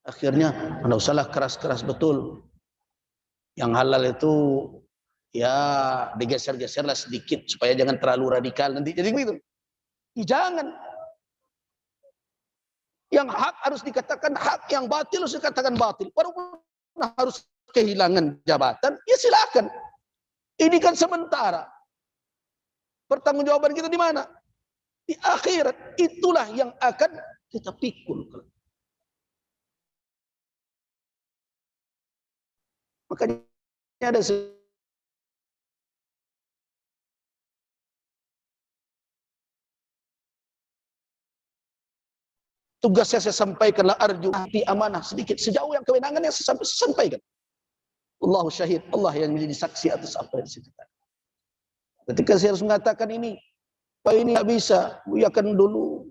Akhirnya enggak usahlah keras-keras betul. Yang halal itu ya digeser-geserlah sedikit supaya jangan terlalu radikal nanti jadi begitu. Jangan. Yang hak harus dikatakan hak, yang batil harus dikatakan batil. Walaupun harus kehilangan jabatan, ya silakan. Ini kan sementara. Pertanggungjawaban kita di mana? Di akhirat. Itulah yang akan kita pikul. Makanya ada tugasnya saya sampaikanlah, arju hati amanah sedikit sejauh yang kewenangannya saya sampaikan. Allahu syahid, Allah yang menjadi saksi atas apa yang saya katakan. Ketika saya harus mengatakan ini, Pak ini nggak bisa, buyakan dulu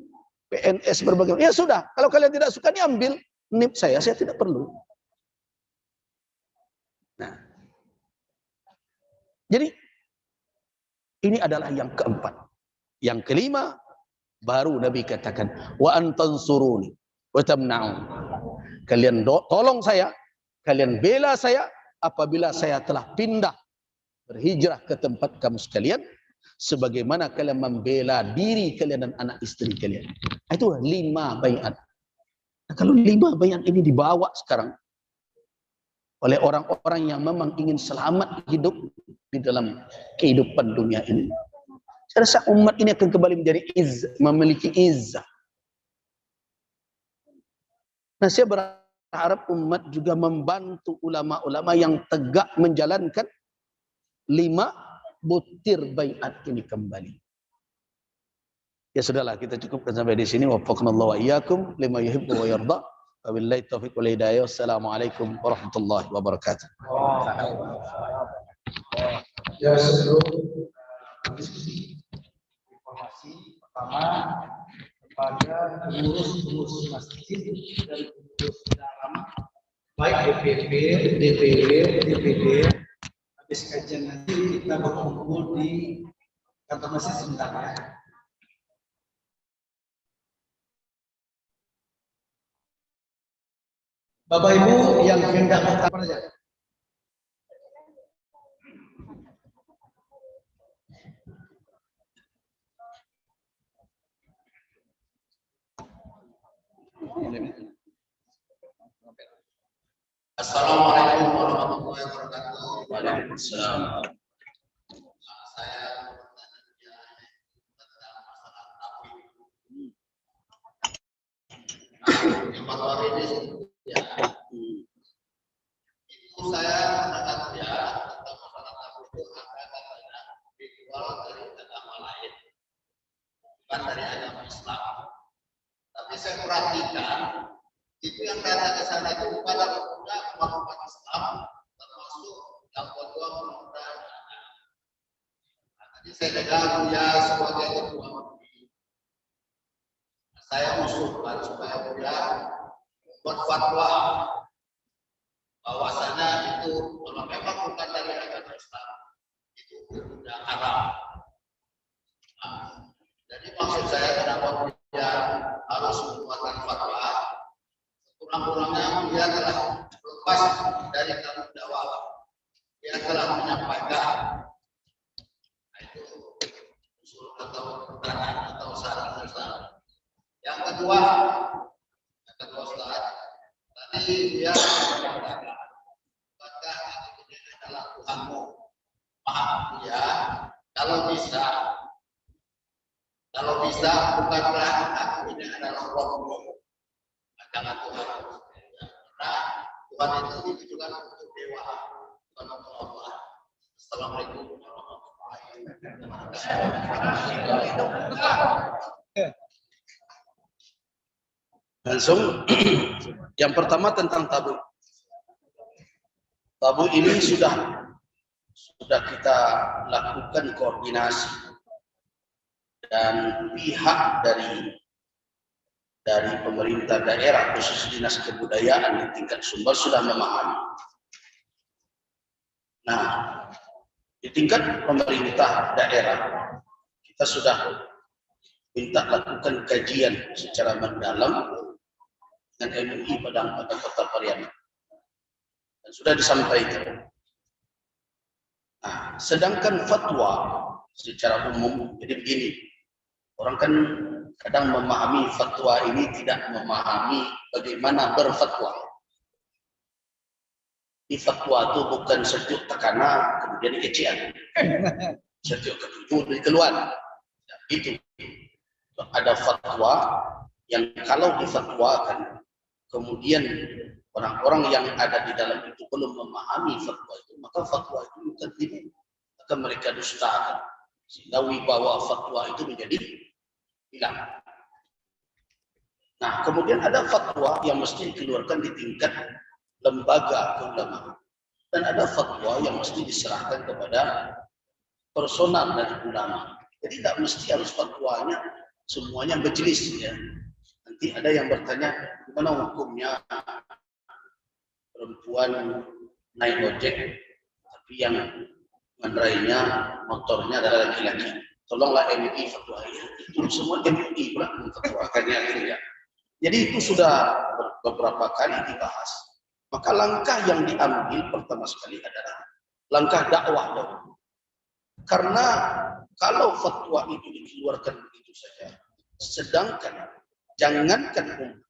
PNS berbagai. Ya sudah, kalau kalian tidak suka diambil NIP saya tidak perlu. Nah, jadi Ini adalah yang keempat. Yang kelima, baru Nabi katakan, wa antansuruni wa tamna'un. Kalian tolong saya, kalian bela saya apabila saya telah pindah berhijrah ke tempat kamu sekalian, sebagaimana kalian membela diri kalian dan anak istri kalian. Itu 5 baiat. Nah, kalau 5 baiat ini dibawa sekarang oleh orang-orang yang memang ingin selamat hidup di dalam kehidupan dunia ini, saya rasa umat ini akan kembali menjadi memiliki izzah. Nah, saya berharap umat juga membantu ulama-ulama yang tegak menjalankan 5 butir baiat ini kembali. Ya sudahlah, kita cukupkan sampai di sini. Waffaqnallahu wa iyyakum lima yuhibbu wa yarda. Wabillahi taufiq wal hidayah. Wassalamualaikum warahmatullahi wabarakatuh. Ya, sebelum diskusi, informasi pertama kepada pengurus masjid dan pengurus dalam, baik DPP, DPW, DPD. Habis kajian nanti kita berkumpul di kantor masjid sebentar ya. Bapak Ibu yang hendak bertanya saja. Assalamualaikum warahmatullahi wabarakatuh. Waalaikumsalam. Saya bertanya tentang masalah tauhid. Jumat hari ini ya, itu saya mendengar ya tentang masalah tauhid itu ada katanya ritual dari agama lain, bukan dari agama Islam. Tapi saya perhatikan itu yang datang ke sana itu pada pemuda umat Islam, termasuk yang kedua pemuda. Tadi saya dengar dia sebagai ketua MUI. Saya usulkan supaya dia buat fatwa bahwasanya itu kalau memang bukan dari agama Islam itu sudah haram. Jadi maksud saya kenapa dia harus membuatkan fatwa? Kurang-kurangnya dia telah lepas dari tanggung jawab. Dia telah menyampaikan. Nah, itu usul atau pertanyaan atau saran-saran. Yang kedua Ustaz, tadi dia mengatakan, apakah itu adalah Tuhanmu? Maaf ya, kalau bisa bukanlah aku ini adalah Rohmu. Jangan Tuhan. Karena Tuhan itu ditujukan untuk dewa, bukan untuk Allah. Assalamualaikum warahmatullahi wabarakatuh. Langsung, yang pertama tentang tabu. Tabu ini sudah kita lakukan koordinasi dan pihak dari pemerintah daerah khusus dinas kebudayaan di tingkat Sumbar sudah memahami. Nah, di tingkat pemerintah daerah kita sudah minta lakukan kajian secara mendalam dengan MUI pada Kota Pariaman dan sudah disampaikan. Nah, sedangkan fatwa secara umum jadi begini, orang kan kadang memahami fatwa ini tidak memahami bagaimana berfatwa. Di fatwa itu bukan sejuk tekanan kemudian kecian, sejuk ketujuh keluar. Nah, itu ada fatwa yang kalau difatwakan kemudian orang-orang yang ada di dalam itu belum memahami fatwa itu, maka fatwa itu bukan ini akan mereka dustakan sehingga wibawa fatwa itu menjadi hilang. Nah, kemudian ada fatwa yang mesti dikeluarkan di tingkat lembaga keulamaan dan ada fatwa yang mesti diserahkan kepada personal dari ulama. Jadi tidak mesti harus fatwanya semuanya majelis ya. Nanti ada yang bertanya gimana hukumnya perempuan naik ojek tapi yang mengendarainya motornya adalah laki-laki. Tolonglah MUI fatwanya. Itu semua MUI pula memfatwakannya akhirnya. Jadi itu sudah beberapa kali dibahas. Maka langkah yang diambil pertama sekali adalah langkah dakwah dahulu. Karena kalau fatwa itu dikeluarkan begitu saja, sedangkan jangankan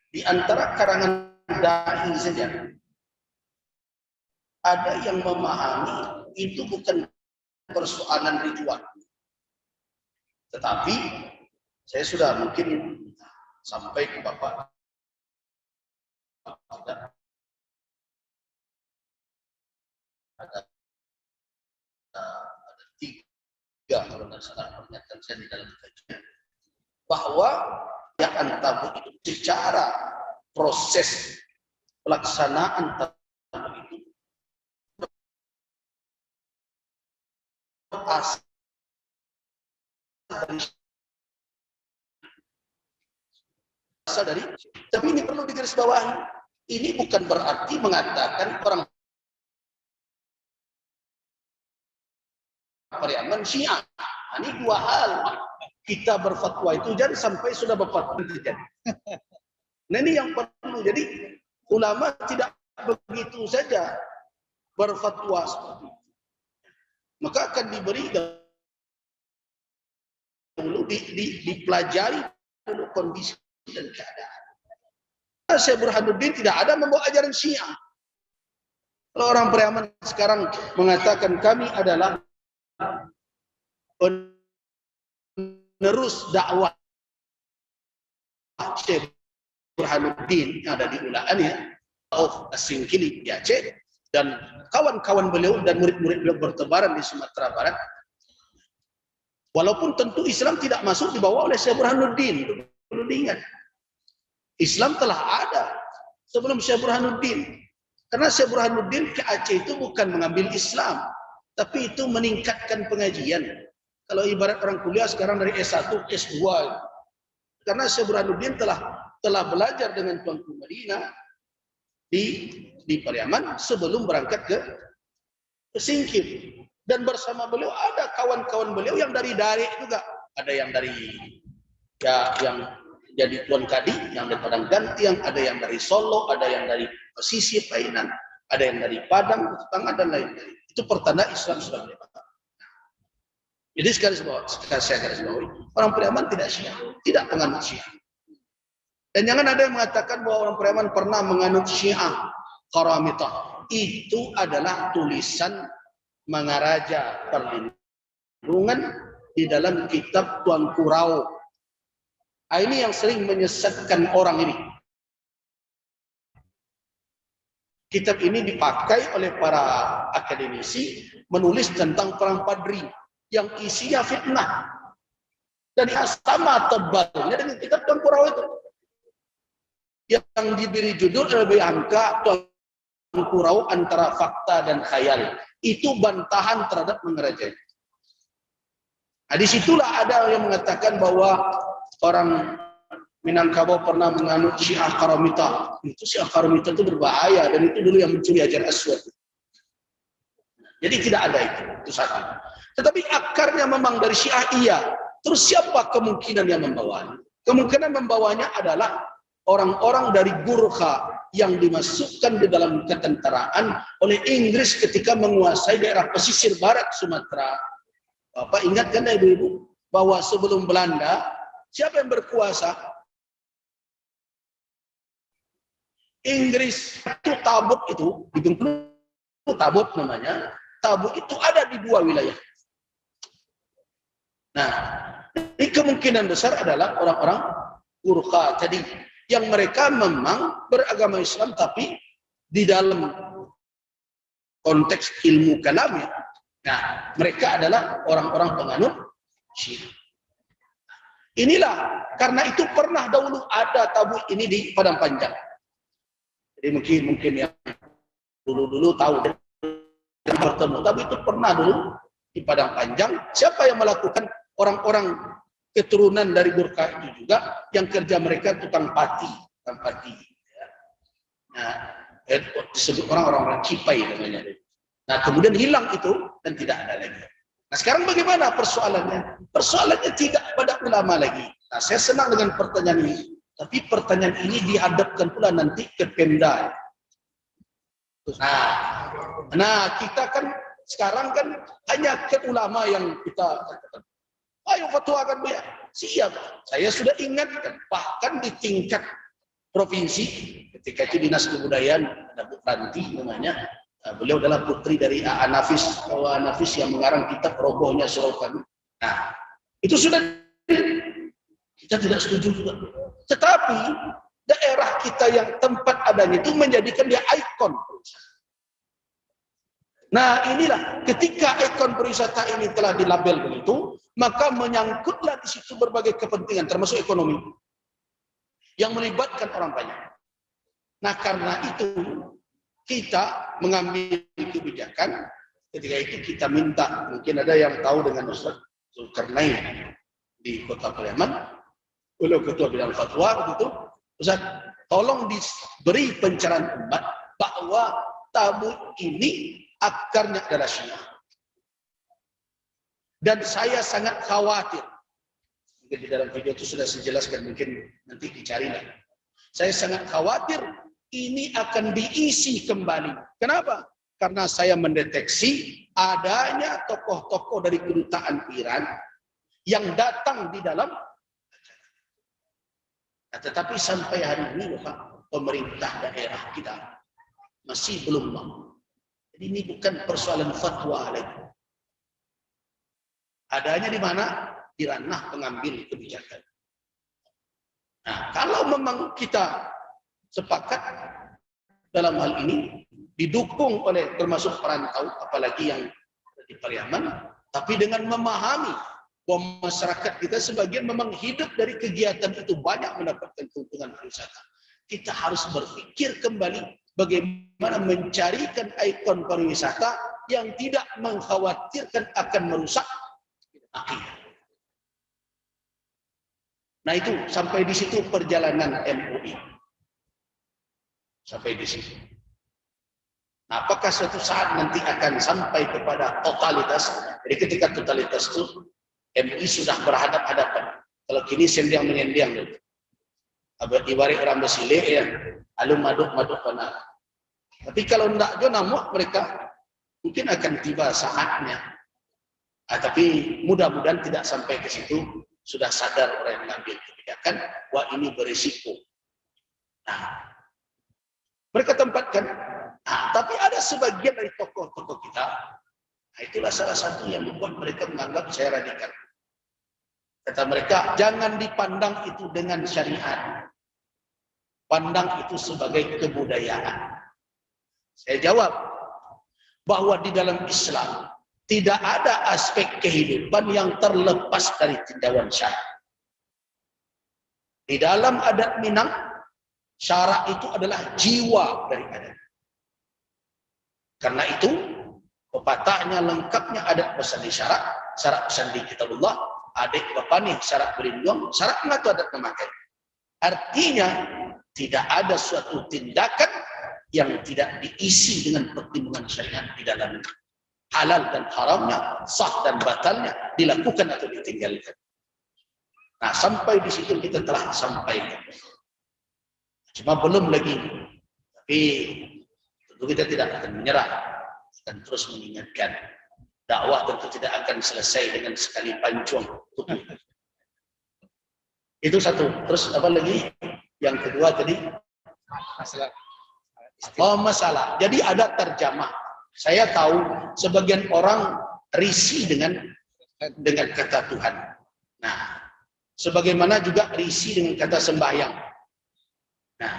di antara karangan dai saja ada yang memahami itu bukan persoalan ritual. Tetapi saya sudah mungkin sampai ke Bapak ada tiga kalau tidak salah pernyataan saya di dalam kajian bahwa yang tabu itu secara proses pelaksanaan tabu itu berasal dari, tapi ini perlu digarisbawahi. Ini bukan berarti mengatakan orang Pariaman Syiah. Ini dua hal. Kita berfatwa itu jangan sampai sudah berfatwa tidak. Nah ini yang perlu. Jadi ulama tidak begitu saja berfatwa seperti itu. Maka akan diberi dulu dipelajari dulu kondisi dan keadaan. Syekh Burhanuddin tidak ada membawa ajaran Syiah. Kalau orang Pariaman sekarang mengatakan kami adalah penerus dakwah Syekh Burhanuddin yang ada di Ulaan ya, of Singkili di Aceh, dan kawan-kawan beliau dan murid-murid beliau bertebaran di Sumatera Barat. Walaupun tentu Islam tidak masuk dibawa oleh Syekh Burhanuddin, perlu diingat. Islam telah ada sebelum Syekh Burhanuddin. Karena Syekh Burhanuddin ke Aceh itu bukan mengambil Islam, tapi itu meningkatkan pengajian. Kalau ibarat orang kuliah sekarang dari S1 ke S2. Karena Syekh Burhanuddin telah belajar dengan Tuanku Madinah di Pariaman sebelum berangkat ke Singkil. Dan bersama beliau ada kawan-kawan beliau yang dari juga. Ada yang dari yang jadi Tuan Kadi, yang dari Padang Gantiang, ada yang dari Solo, ada yang dari pesisir Painan, ada yang dari Padang, Tetangga, dan lain-lain. Itu pertanda Islam sudah mulai datang. Jadi sekali saya garis bawahi, orang Pariaman tidak Syiah, tidak penganut Syiah. Dan jangan ada yang mengatakan bahwa orang Pariaman pernah menganut Syiah Karamitah. Itu adalah tulisan Mangaraja Perlindungan di dalam kitab Tuanku Rao. Ini yang sering menyesatkan orang ini. Kitab ini dipakai oleh para akademisi menulis tentang perang Padri yang isinya fitnah. Dan sama tebalnya dengan kitab Tuanku Rao itu. Yang diberi judul lebih angka Tuanku Rao antara fakta dan khayal. Itu bantahan terhadap Mangaraja. Nah, disitulah ada yang mengatakan bahwa orang Minangkabau pernah menganut Syiah Karamitah. Itu Syiah Karamitah itu berbahaya dan itu dulu yang mencuri Hajar Aswad. Jadi tidak ada itu satu. Tetapi akarnya memang dari Syiah iya. Terus siapa kemungkinan yang membawanya? Kemungkinan membawanya adalah orang-orang dari Gurkha yang dimasukkan di dalam ketenteraan oleh Inggris ketika menguasai daerah pesisir barat Sumatera. Bapak ingat kan ibu-ibu bahwa sebelum Belanda siapa yang berkuasa? Inggris. Itu Tabuk itu di Bengkulu, Tabuk namanya. Tabuk itu ada di dua wilayah. Nah, ini kemungkinan besar adalah orang-orang Gurkha tadi yang mereka memang beragama Islam tapi di dalam konteks ilmu kalam ya. Nah, mereka adalah orang-orang penganut Syiah. Inilah karena itu pernah dahulu ada tabu ini di Padang Panjang. Jadi mungkin yang dulu tahu dan bertemu, tapi itu pernah dulu di Padang Panjang. Siapa yang melakukan? Orang-orang keturunan dari Gurkha itu juga yang kerja mereka tukang pati. Ya. Nah, disebut orang-orang Cipai namanya. Nah, kemudian hilang itu dan tidak ada lagi. Nah, sekarang bagaimana persoalannya? Persoalannya tidak pada ulama lagi. Nah, saya senang dengan pertanyaan ini. Tapi pertanyaan ini dihadapkan pula nanti ke Pemda. Nah, kita kan sekarang kan hanya ke ulama yang kita katakan, ayo fatwakan ya. Siap. Saya sudah ingatkan, bahkan di tingkat provinsi, ketika itu Dinas Kebudayaan, ada Bu Ranti namanya, beliau adalah putri dari A.A. Nafis yang mengarang kitab Robohnya Surau Kami. Nah, itu sudah kita tidak setuju juga. Tetapi daerah kita yang tempat adanya itu menjadikan dia ikon. Nah, inilah ketika ikon perwisata ini telah dilabel begitu, maka menyangkutlah di situ berbagai kepentingan termasuk ekonomi yang melibatkan orang banyak. Nah, karena itu kita mengambil kebijakan. Ketika itu kita minta, mungkin ada yang tahu dengan Ustaz Zulkarnain di Kota Pariaman, beliau ketua bidang fatwa begitu. Ustaz, tolong diberi pencerahan umat bahwa tabu ini akarnya adalah Syiah. Dan saya sangat khawatir. Mungkin di dalam video itu sudah saya jelaskan, mungkin nanti dicari lagi. Saya sangat khawatir ini akan diisi kembali. Kenapa? Karena saya mendeteksi adanya tokoh-tokoh dari kedutaan Iran yang datang di dalam. Nah, tetapi sampai hari ini Bapak, pemerintah daerah kita masih belum mau. Jadi ini bukan persoalan fatwa lagi. Adanya di mana? Di ranah pengambil kebijakan. Nah, kalau memang kita sepakat dalam hal ini, didukung oleh termasuk perantau, apalagi yang di Pariaman, tapi dengan memahami bahwa masyarakat kita sebagian memang hidup dari kegiatan itu, banyak mendapatkan keuntungan pariwisata. Kita harus berpikir kembali bagaimana mencarikan ikon pariwisata yang tidak mengkhawatirkan akan merusak akidah. Nah, itu sampai di situ perjalanan MUI. Sampai di situ. Nah, apakah suatu saat nanti akan sampai kepada totalitas? Jadi ketika totalitas itu MUI sudah berhadap-hadapan. Kalau kini sendiang-menyendiang. Ibarat orang bersilih ya, alun maduk panas. Tapi kalau tidak jonamuk mereka, mungkin akan tiba saatnya. Tapi mudah-mudahan tidak sampai ke situ. Sudah sadar orang yang mengambil kebijakan bahwa ini berisiko. Nah, mereka tempatkan. Nah, tapi ada sebagian dari tokoh-tokoh kita. Nah, itulah salah satu yang membuat mereka menganggap saya radikal. Kata mereka, jangan dipandang itu dengan syariat. Pandang itu sebagai kebudayaan. Saya jawab bahwa di dalam Islam tidak ada aspek kehidupan yang terlepas dari tinjauan syara. Di dalam adat Minang, syara itu adalah jiwa dari adat. Karena itu, pepatahnya lengkapnya adat pesandi syarat, syarat pesandi kitabullah, adik bapak nih syarat berlindung, syarat mengatur adat memakai. Artinya, tidak ada suatu tindakan yang tidak diisi dengan pertimbangan syariat di dalamnya. Halal dan haramnya, sah dan batalnya, dilakukan atau ditinggalkan. Nah, sampai di situ kita telah sampaikan. Cuma belum lagi. Tapi tentu kita tidak akan menyerah dan terus mengingatkan. Dakwah tentu tidak akan selesai dengan sekali pancuang. Itu satu. Terus apa lagi? Yang kedua tadi? Masalah. Jadi ada terjemah. Saya tahu sebagian orang risih dengan kata Tuhan. Nah, sebagaimana juga risih dengan kata sembahyang. Nah,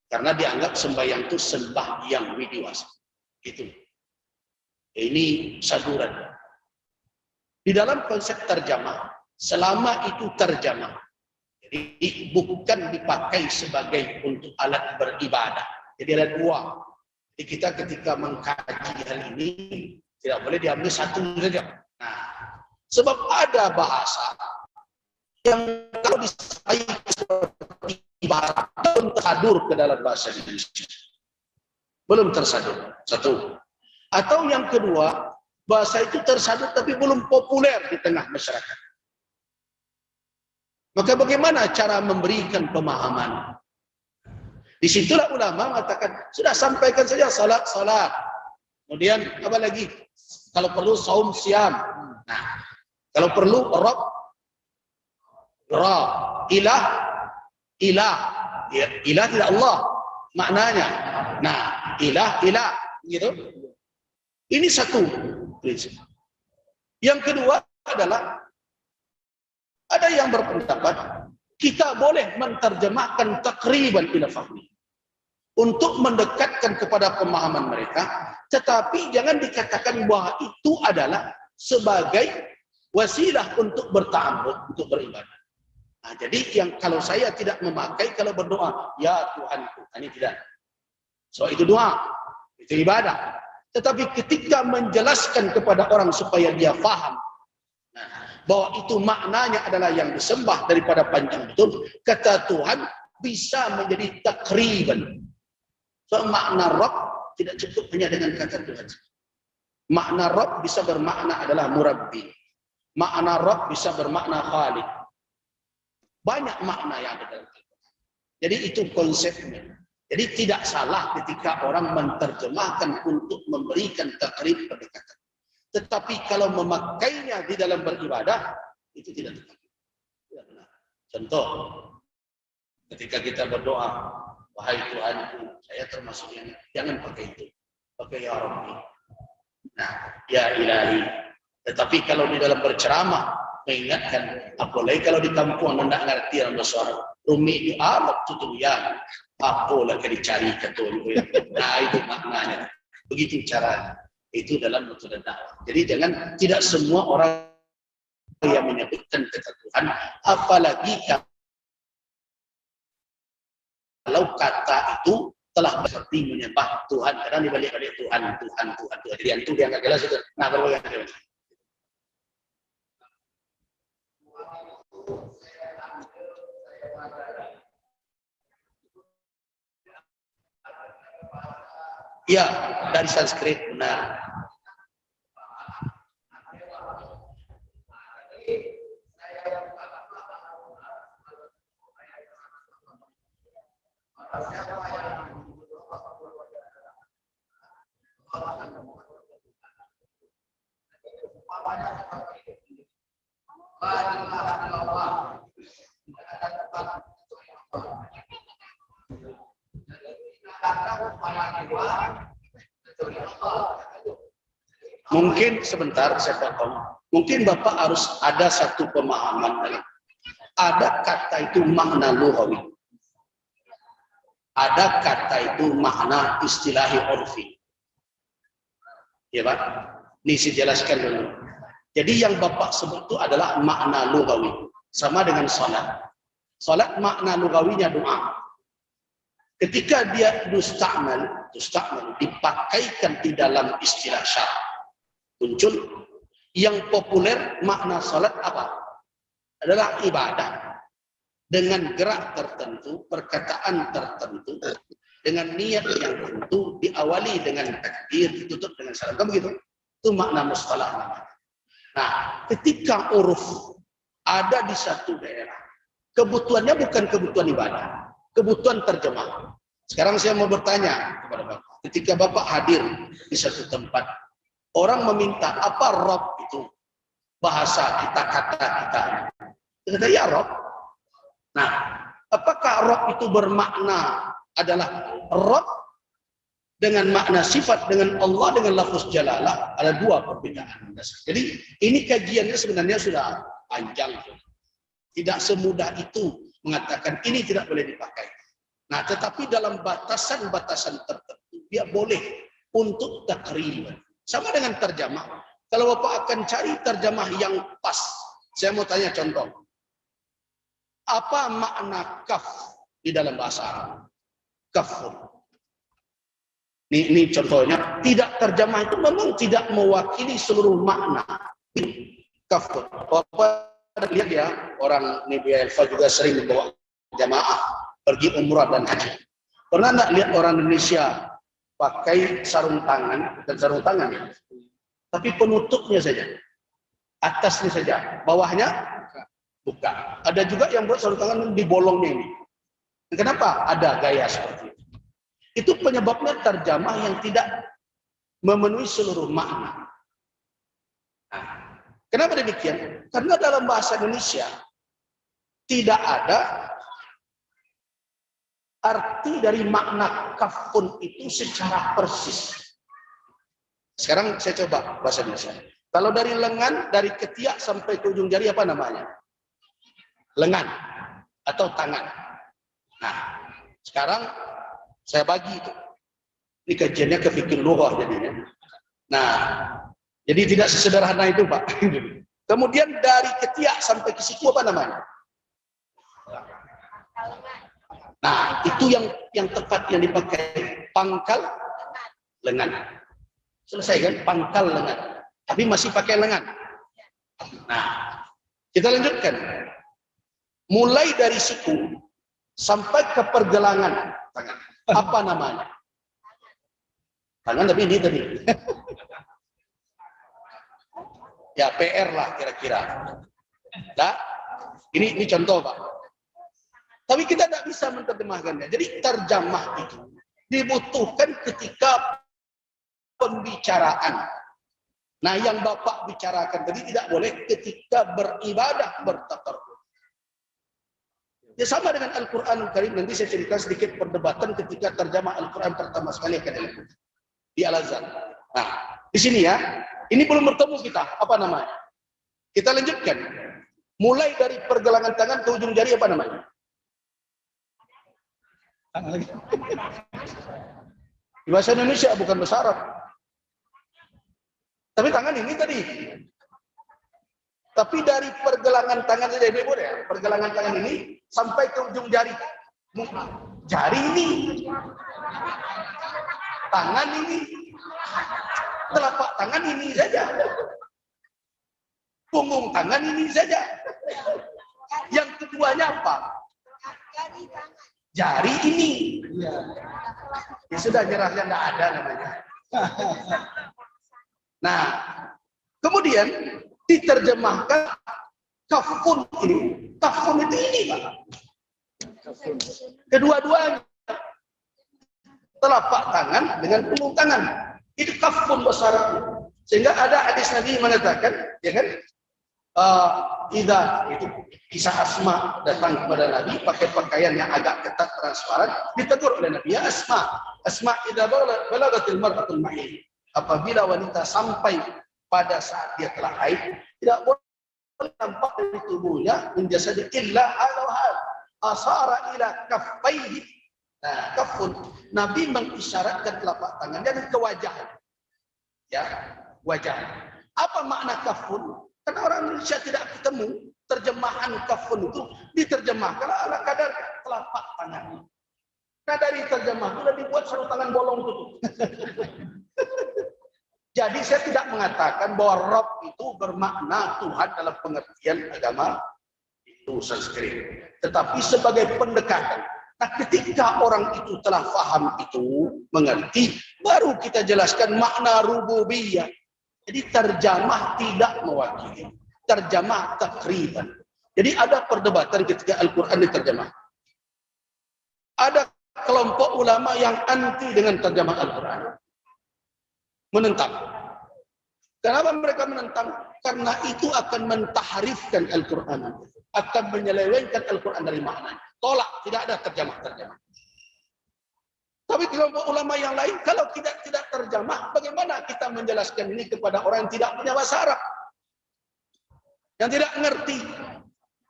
karena dianggap sembahyang itu sembahyang widiwas. Itu. Ini saduran. Di dalam konsep terjemah, selama itu terjemah, jadi bukan dipakai sebagai untuk alat beribadah. Jadi ada dua. Jadi kita ketika mengkaji hal ini tidak boleh diambil satu saja. Nah, sebab ada bahasa yang kalau disampaikan seperti ibarat belum tersadur ke dalam bahasa Indonesia. Belum tersadur. Satu. Atau yang kedua, bahasa itu tersadut tapi belum populer di tengah masyarakat. Maka bagaimana cara memberikan pemahaman? Disitulah ulama mengatakan, sudah sampaikan saja salat. Kemudian apa lagi? Kalau perlu saum siam. Nah, kalau perlu Rabb, ilah. Ya, ilah tidak Allah maknanya. Nah, ilah gitu. Ini satu prinsip. Yang kedua adalah ada yang berpendapat kita boleh menterjemahkan takriban ila fahmi untuk mendekatkan kepada pemahaman mereka, tetapi jangan dikatakan bahwa itu adalah sebagai wasilah untuk berta'abbud, untuk beribadah. Nah, jadi yang kalau saya tidak memakai kalau berdoa, ya Tuhanku, ini tidak. So itu doa, itu ibadah. Tetapi ketika menjelaskan kepada orang supaya dia faham bahwa itu maknanya adalah yang disembah daripada panjang betul, kata Tuhan bisa menjadi takriban. So makna Rabb tidak cukup hanya dengan kata Tuhan. Makna Rabb bisa bermakna adalah Murabbi. Makna Rabb bisa bermakna Khaliq. Banyak makna yang ada dalam Al-Quran. Jadi itu konsepnya. Jadi tidak salah ketika orang menerjemahkan untuk memberikan takrib pendekatan. Tetapi kalau memakainya di dalam beribadah, itu tidak tepat. Tidak benar. Contoh, ketika kita berdoa, wahai Tuhanku, saya termasuk yang jangan pakai itu. Pakai ya Rabbi. Nah, ya Ilahi. Tetapi kalau di dalam berceramah, mengingatkan, apalagi kalau di kampung anda tidak ngerti dalam suara rumi itu alat tutulian, apalah dicari ketua. Nah itu maknanya. Begitu caranya. Itu dalam metode dakwah. Jadi jangan, tidak semua orang yang menyebutkan kata Tuhan, apalagi kalau kata itu telah seperti menyembah Tuhan, karena dibalik-balik Tuhan. Jadi yang itu dia nggak jelas itu. Nah, bagaimana? Ya, dari Sanskrit, benar. Mungkin sebentar saya potong. Mungkin Bapak harus ada satu pemahaman. Ada kata itu makna lughawi. Ada kata itu makna istilahi urfi. Ya Pak? Ini saya jelaskan dulu. Jadi yang Bapak sebut itu adalah makna lughawi. Sama dengan salat. Salat makna lughawinya doa. Ketika dia dusta'mal, dipakaikan di dalam istilah syar'i, muncul yang populer makna salat apa? Adalah ibadah. Dengan gerak tertentu, perkataan tertentu, dengan niat yang tentu, diawali dengan takbir, ditutup dengan salam. Kan begitu? Itu makna mustalah. Nah, ketika uruf ada di satu daerah, kebutuhannya bukan kebutuhan ibadah, kebutuhan terjemah. Sekarang saya mau bertanya kepada Bapak, ketika Bapak hadir di satu tempat, orang meminta apa Rabb itu? Bahasa kita, kata kita. Kita ya Rabb. Nah, apakah Rabb itu bermakna adalah Rabb dengan makna sifat dengan Allah dengan lafaz jalalah? Ada dua perbedaan. Jadi ini kajiannya sebenarnya sudah panjang. Tidak semudah itu mengatakan ini tidak boleh dipakai. Nah, tetapi dalam batasan-batasan tertentu dia boleh untuk takrib. Sama dengan terjemah. Kalau Bapak akan cari terjemah yang pas, saya mau tanya contoh. Apa makna kaf di dalam bahasa Arab? Kafur. Ini contohnya. Tidak terjemah itu memang tidak mewakili seluruh makna. Kafur. Bapak lihat ya, orang Nibia Elva juga sering membawa jamaah pergi umrah dan haji. Pernah nggak lihat orang Indonesia pakai sarung tangan, dan sarung tangan ya, tapi penutupnya saja, atasnya saja, bawahnya buka. Ada juga yang buat sarung tangan di bolongnya ini. Kenapa ada gaya seperti itu? Itu penyebabnya terjemah yang tidak memenuhi seluruh makna. Nah, kenapa demikian? Karena dalam bahasa Indonesia tidak ada arti dari makna kafun itu secara persis. Sekarang saya coba bahasa Indonesia. Kalau dari lengan, dari ketiak sampai ke ujung jari apa namanya? Lengan atau tangan. Nah, sekarang saya bagi itu. Ini kajiannya ke fikih lughah jadinya. Nah, jadi tidak sesederhana itu, Pak. Kemudian dari ketiak sampai ke siku apa namanya? Nah, itu yang tepat yang dipakai, pangkal lengan. Selesai kan? Pangkal lengan. Tapi masih pakai lengan. Nah, kita lanjutkan. Mulai dari siku sampai ke pergelangan tangan. Apa namanya? Tangan tapi ini tadi. Ya PR lah kira-kira. Nah, ini contoh, Pak. Tapi kita tidak bisa menerjemahkannya. Jadi terjemah itu dibutuhkan ketika pembicaraan. Nah, yang Bapak bicarakan tadi tidak boleh ketika beribadah bertakarruf. Ya sama dengan Al-Quranul Karim. Nanti saya cerita sedikit perdebatan ketika terjemah Al-Quran pertama sekali akan dilakukan di Al-Azhar. Nah, di sini ya, ini belum bertemu kita. Apa namanya? Kita lanjutkan. Mulai dari pergelangan tangan ke ujung jari apa namanya? Di bahasa Indonesia bukan bahasa Arab. Tapi tangan ini tadi. Tapi dari pergelangan tangan saja ini boleh. Pergelangan tangan ini sampai ke ujung jari. Jari ini. Tangan ini. Telapak tangan ini saja. Punggung tangan ini saja. Yang keduanya apa? Jari ini. Ya sudah, nyerahnya tidak ada namanya. Nah, kemudian diterjemahkan kafun ini. Kafun itu ini, Pak. Kedua-duanya. Telapak tangan dengan punggung tangan. Itu kafun bahasa Arab. Sehingga ada hadis Nabi mengatakan, ya kan? Itu kisah Asma datang kepada Nabi pakai pakaian yang agak ketat transparan, ditegur oleh Nabi, ya Asma idza balagatil mar'atul mahid, apabila wanita sampai pada saat dia telah haid, tidak boleh nampak dari tubuhnya min jasadi illa alawhal asara ila kaffaihi. Nah, kafun, Nabi mengisyaratkan telapak tangannya dan ke wajah. Ya, wajah. Apa makna kafun? Karena orang Indonesia tidak ketemu terjemahan kafun itu diterjemahkan ala kadar telapak tangan. Nah, dari terjemah itu sudah dibuat sarung tangan bolong itu. Jadi saya tidak mengatakan bahwa Rabb itu bermakna Tuhan dalam pengertian agama itu Sanskrit. Tetapi sebagai pendekatan. Nah, ketika orang itu telah paham itu, mengerti, baru kita jelaskan makna rububiyah. Jadi terjemah tidak mewakili, terjemah takriban. Jadi ada perdebatan ketika Al-Quran diterjemah. Ada kelompok ulama yang anti dengan terjemah Al-Quran. Menentang. Kenapa mereka menentang? Karena itu akan mentahrifkan Al-Quran. Akan menyelewengkan Al-Quran dari maknanya. Tolak, tidak ada terjemah-terjemah. Tapi kelompok ulama yang lain, kalau tidak terjemah, bagaimana kita menjelaskan ini kepada orang yang tidak punya bahasa Arab? Yang tidak mengerti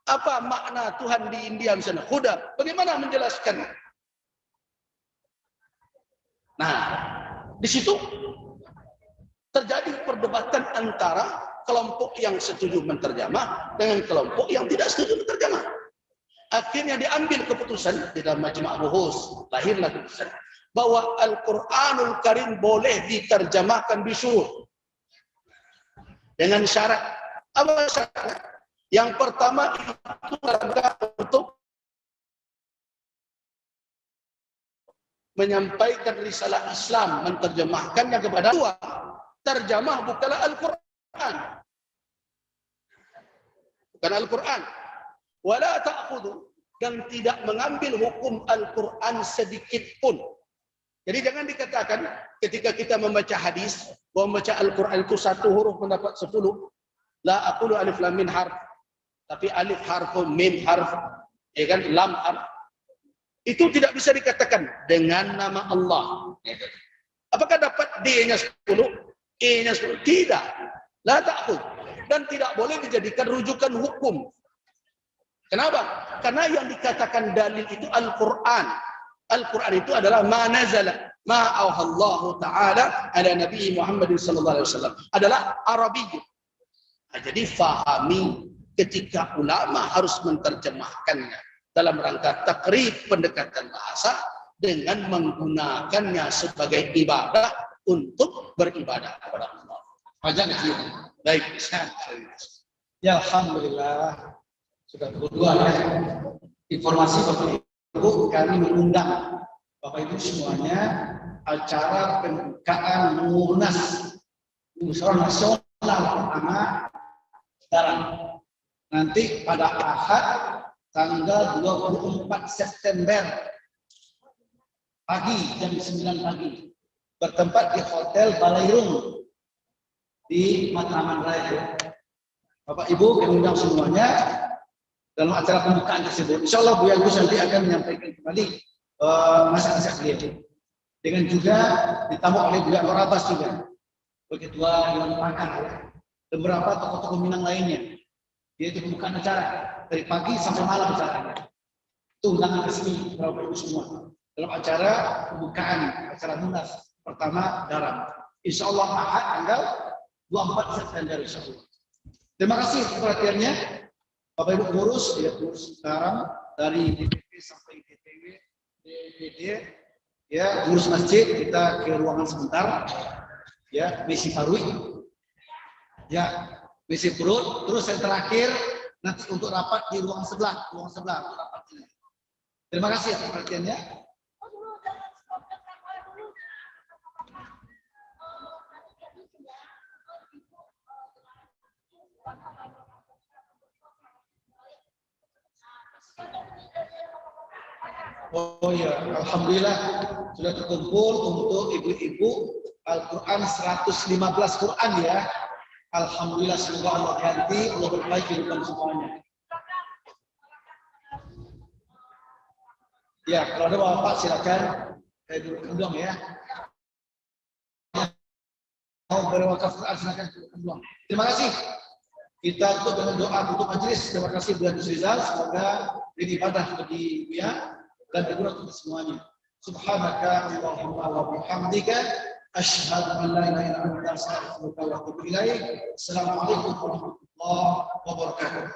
apa makna Tuhan di India misalnya, Huda. Bagaimana menjelaskan? Nah, di situ terjadi perdebatan antara kelompok yang setuju menterjemah dengan kelompok yang tidak setuju menterjemah. Akhirnya diambil keputusan di dalam Majma' Buhus, lahirlah keputusan bahwa Al-Quranul Karim boleh diterjemahkan disuruh dengan syarat. Apa syaratnya? Yang pertama itu untuk menyampaikan risalah Islam, menterjemahkannya kepada dua. Terjemah bukanlah Al-Quran. Bukan Al-Quran. Wala ta'khudhu, dan tidak mengambil hukum Al-Quran sedikit pun. Jadi jangan dikatakan ketika kita membaca hadis, bahwa membaca Al-Quran itu satu huruf mendapat 10. La aqulu alif lam mim harf. Tapi alif harf, mim harf, ya kan, lam harf. Itu tidak bisa dikatakan dengan nama Allah. Apakah dapat D-nya 10, E-nya 10? Tidak. La ta'khudh. Dan tidak boleh dijadikan rujukan hukum. Kenapa? Karena yang dikatakan dalil itu Al-Quran. Al-Quran itu adalah ma nazala, ma auhallahu ta'ala ala Nabi Muhammad sallallahu alaihi wasallam. Adalah Arabi. Nah, jadi fahami ketika ulama harus menterjemahkannya dalam rangka takrib pendekatan bahasa dengan menggunakannya sebagai ibadah untuk beribadah kepada Allah. Pajak kecil. Baik. Ya, alhamdulillah. Sudah kedua ya. Informasi Bapak Ibu, kami mengundang Bapak Ibu semuanya acara pembukaan Munas Musyawarah Nasional pertama sekarang. Nanti pada Ahad tanggal 24 September pagi jam 9 pagi bertempat di Hotel Balairung di Matraman Raya. Bapak Ibu kami undang semuanya dalam acara pembukaan tersebut. Insya Allah Bu Agus nanti akan menyampaikan kembali masa-masa beliau. Dengan juga ditamu oleh Bu Anwar Abbas juga, Ketua Dewan Pakar, dan beberapa tokoh-tokoh Minang lainnya. Yaitu pembukaan acara dari pagi sampai malam acaranya. Itu undangan resmi Bapak Ibu semua dalam acara pembukaan acara Munas pertama Daram. Insya Allah Ahad tanggal 24 September insya Allah. Terima kasih perhatiannya. Bapak Ibu pengurus, ya pengurus sekarang dari DPP sampai DPW, DPD, ya pengurus masjid, kita ke ruangan sebentar, ya misi Parwi, ya misi perut, terus yang terakhir nanti untuk rapat di ruang sebelah untuk rapat ini. Terima kasih atas perhatiannya. Oh ya, alhamdulillah sudah terkumpul untuk ibu-ibu Al-Quran 115 Quran ya. Alhamdulillah, semoga Allah ganti, Allah berbaik kehidupan semuanya. Ya, kalau ada Bapak silakan saya duduk dong ya. Mau berwakaf Quran silakan duduk dong. Terima kasih. Kita tutup dengan doa tutup majelis. Terima kasih Bu Agus Rizal. Semoga ini ibadah bagi dia dan berguna untuk semuanya. Subhanaka Allahumma wa bihamdika asyhadu an la ilaha illa anta astaghfiruka wa atubu ilaik. Assalamualaikum warahmatullahi wabarakatuh.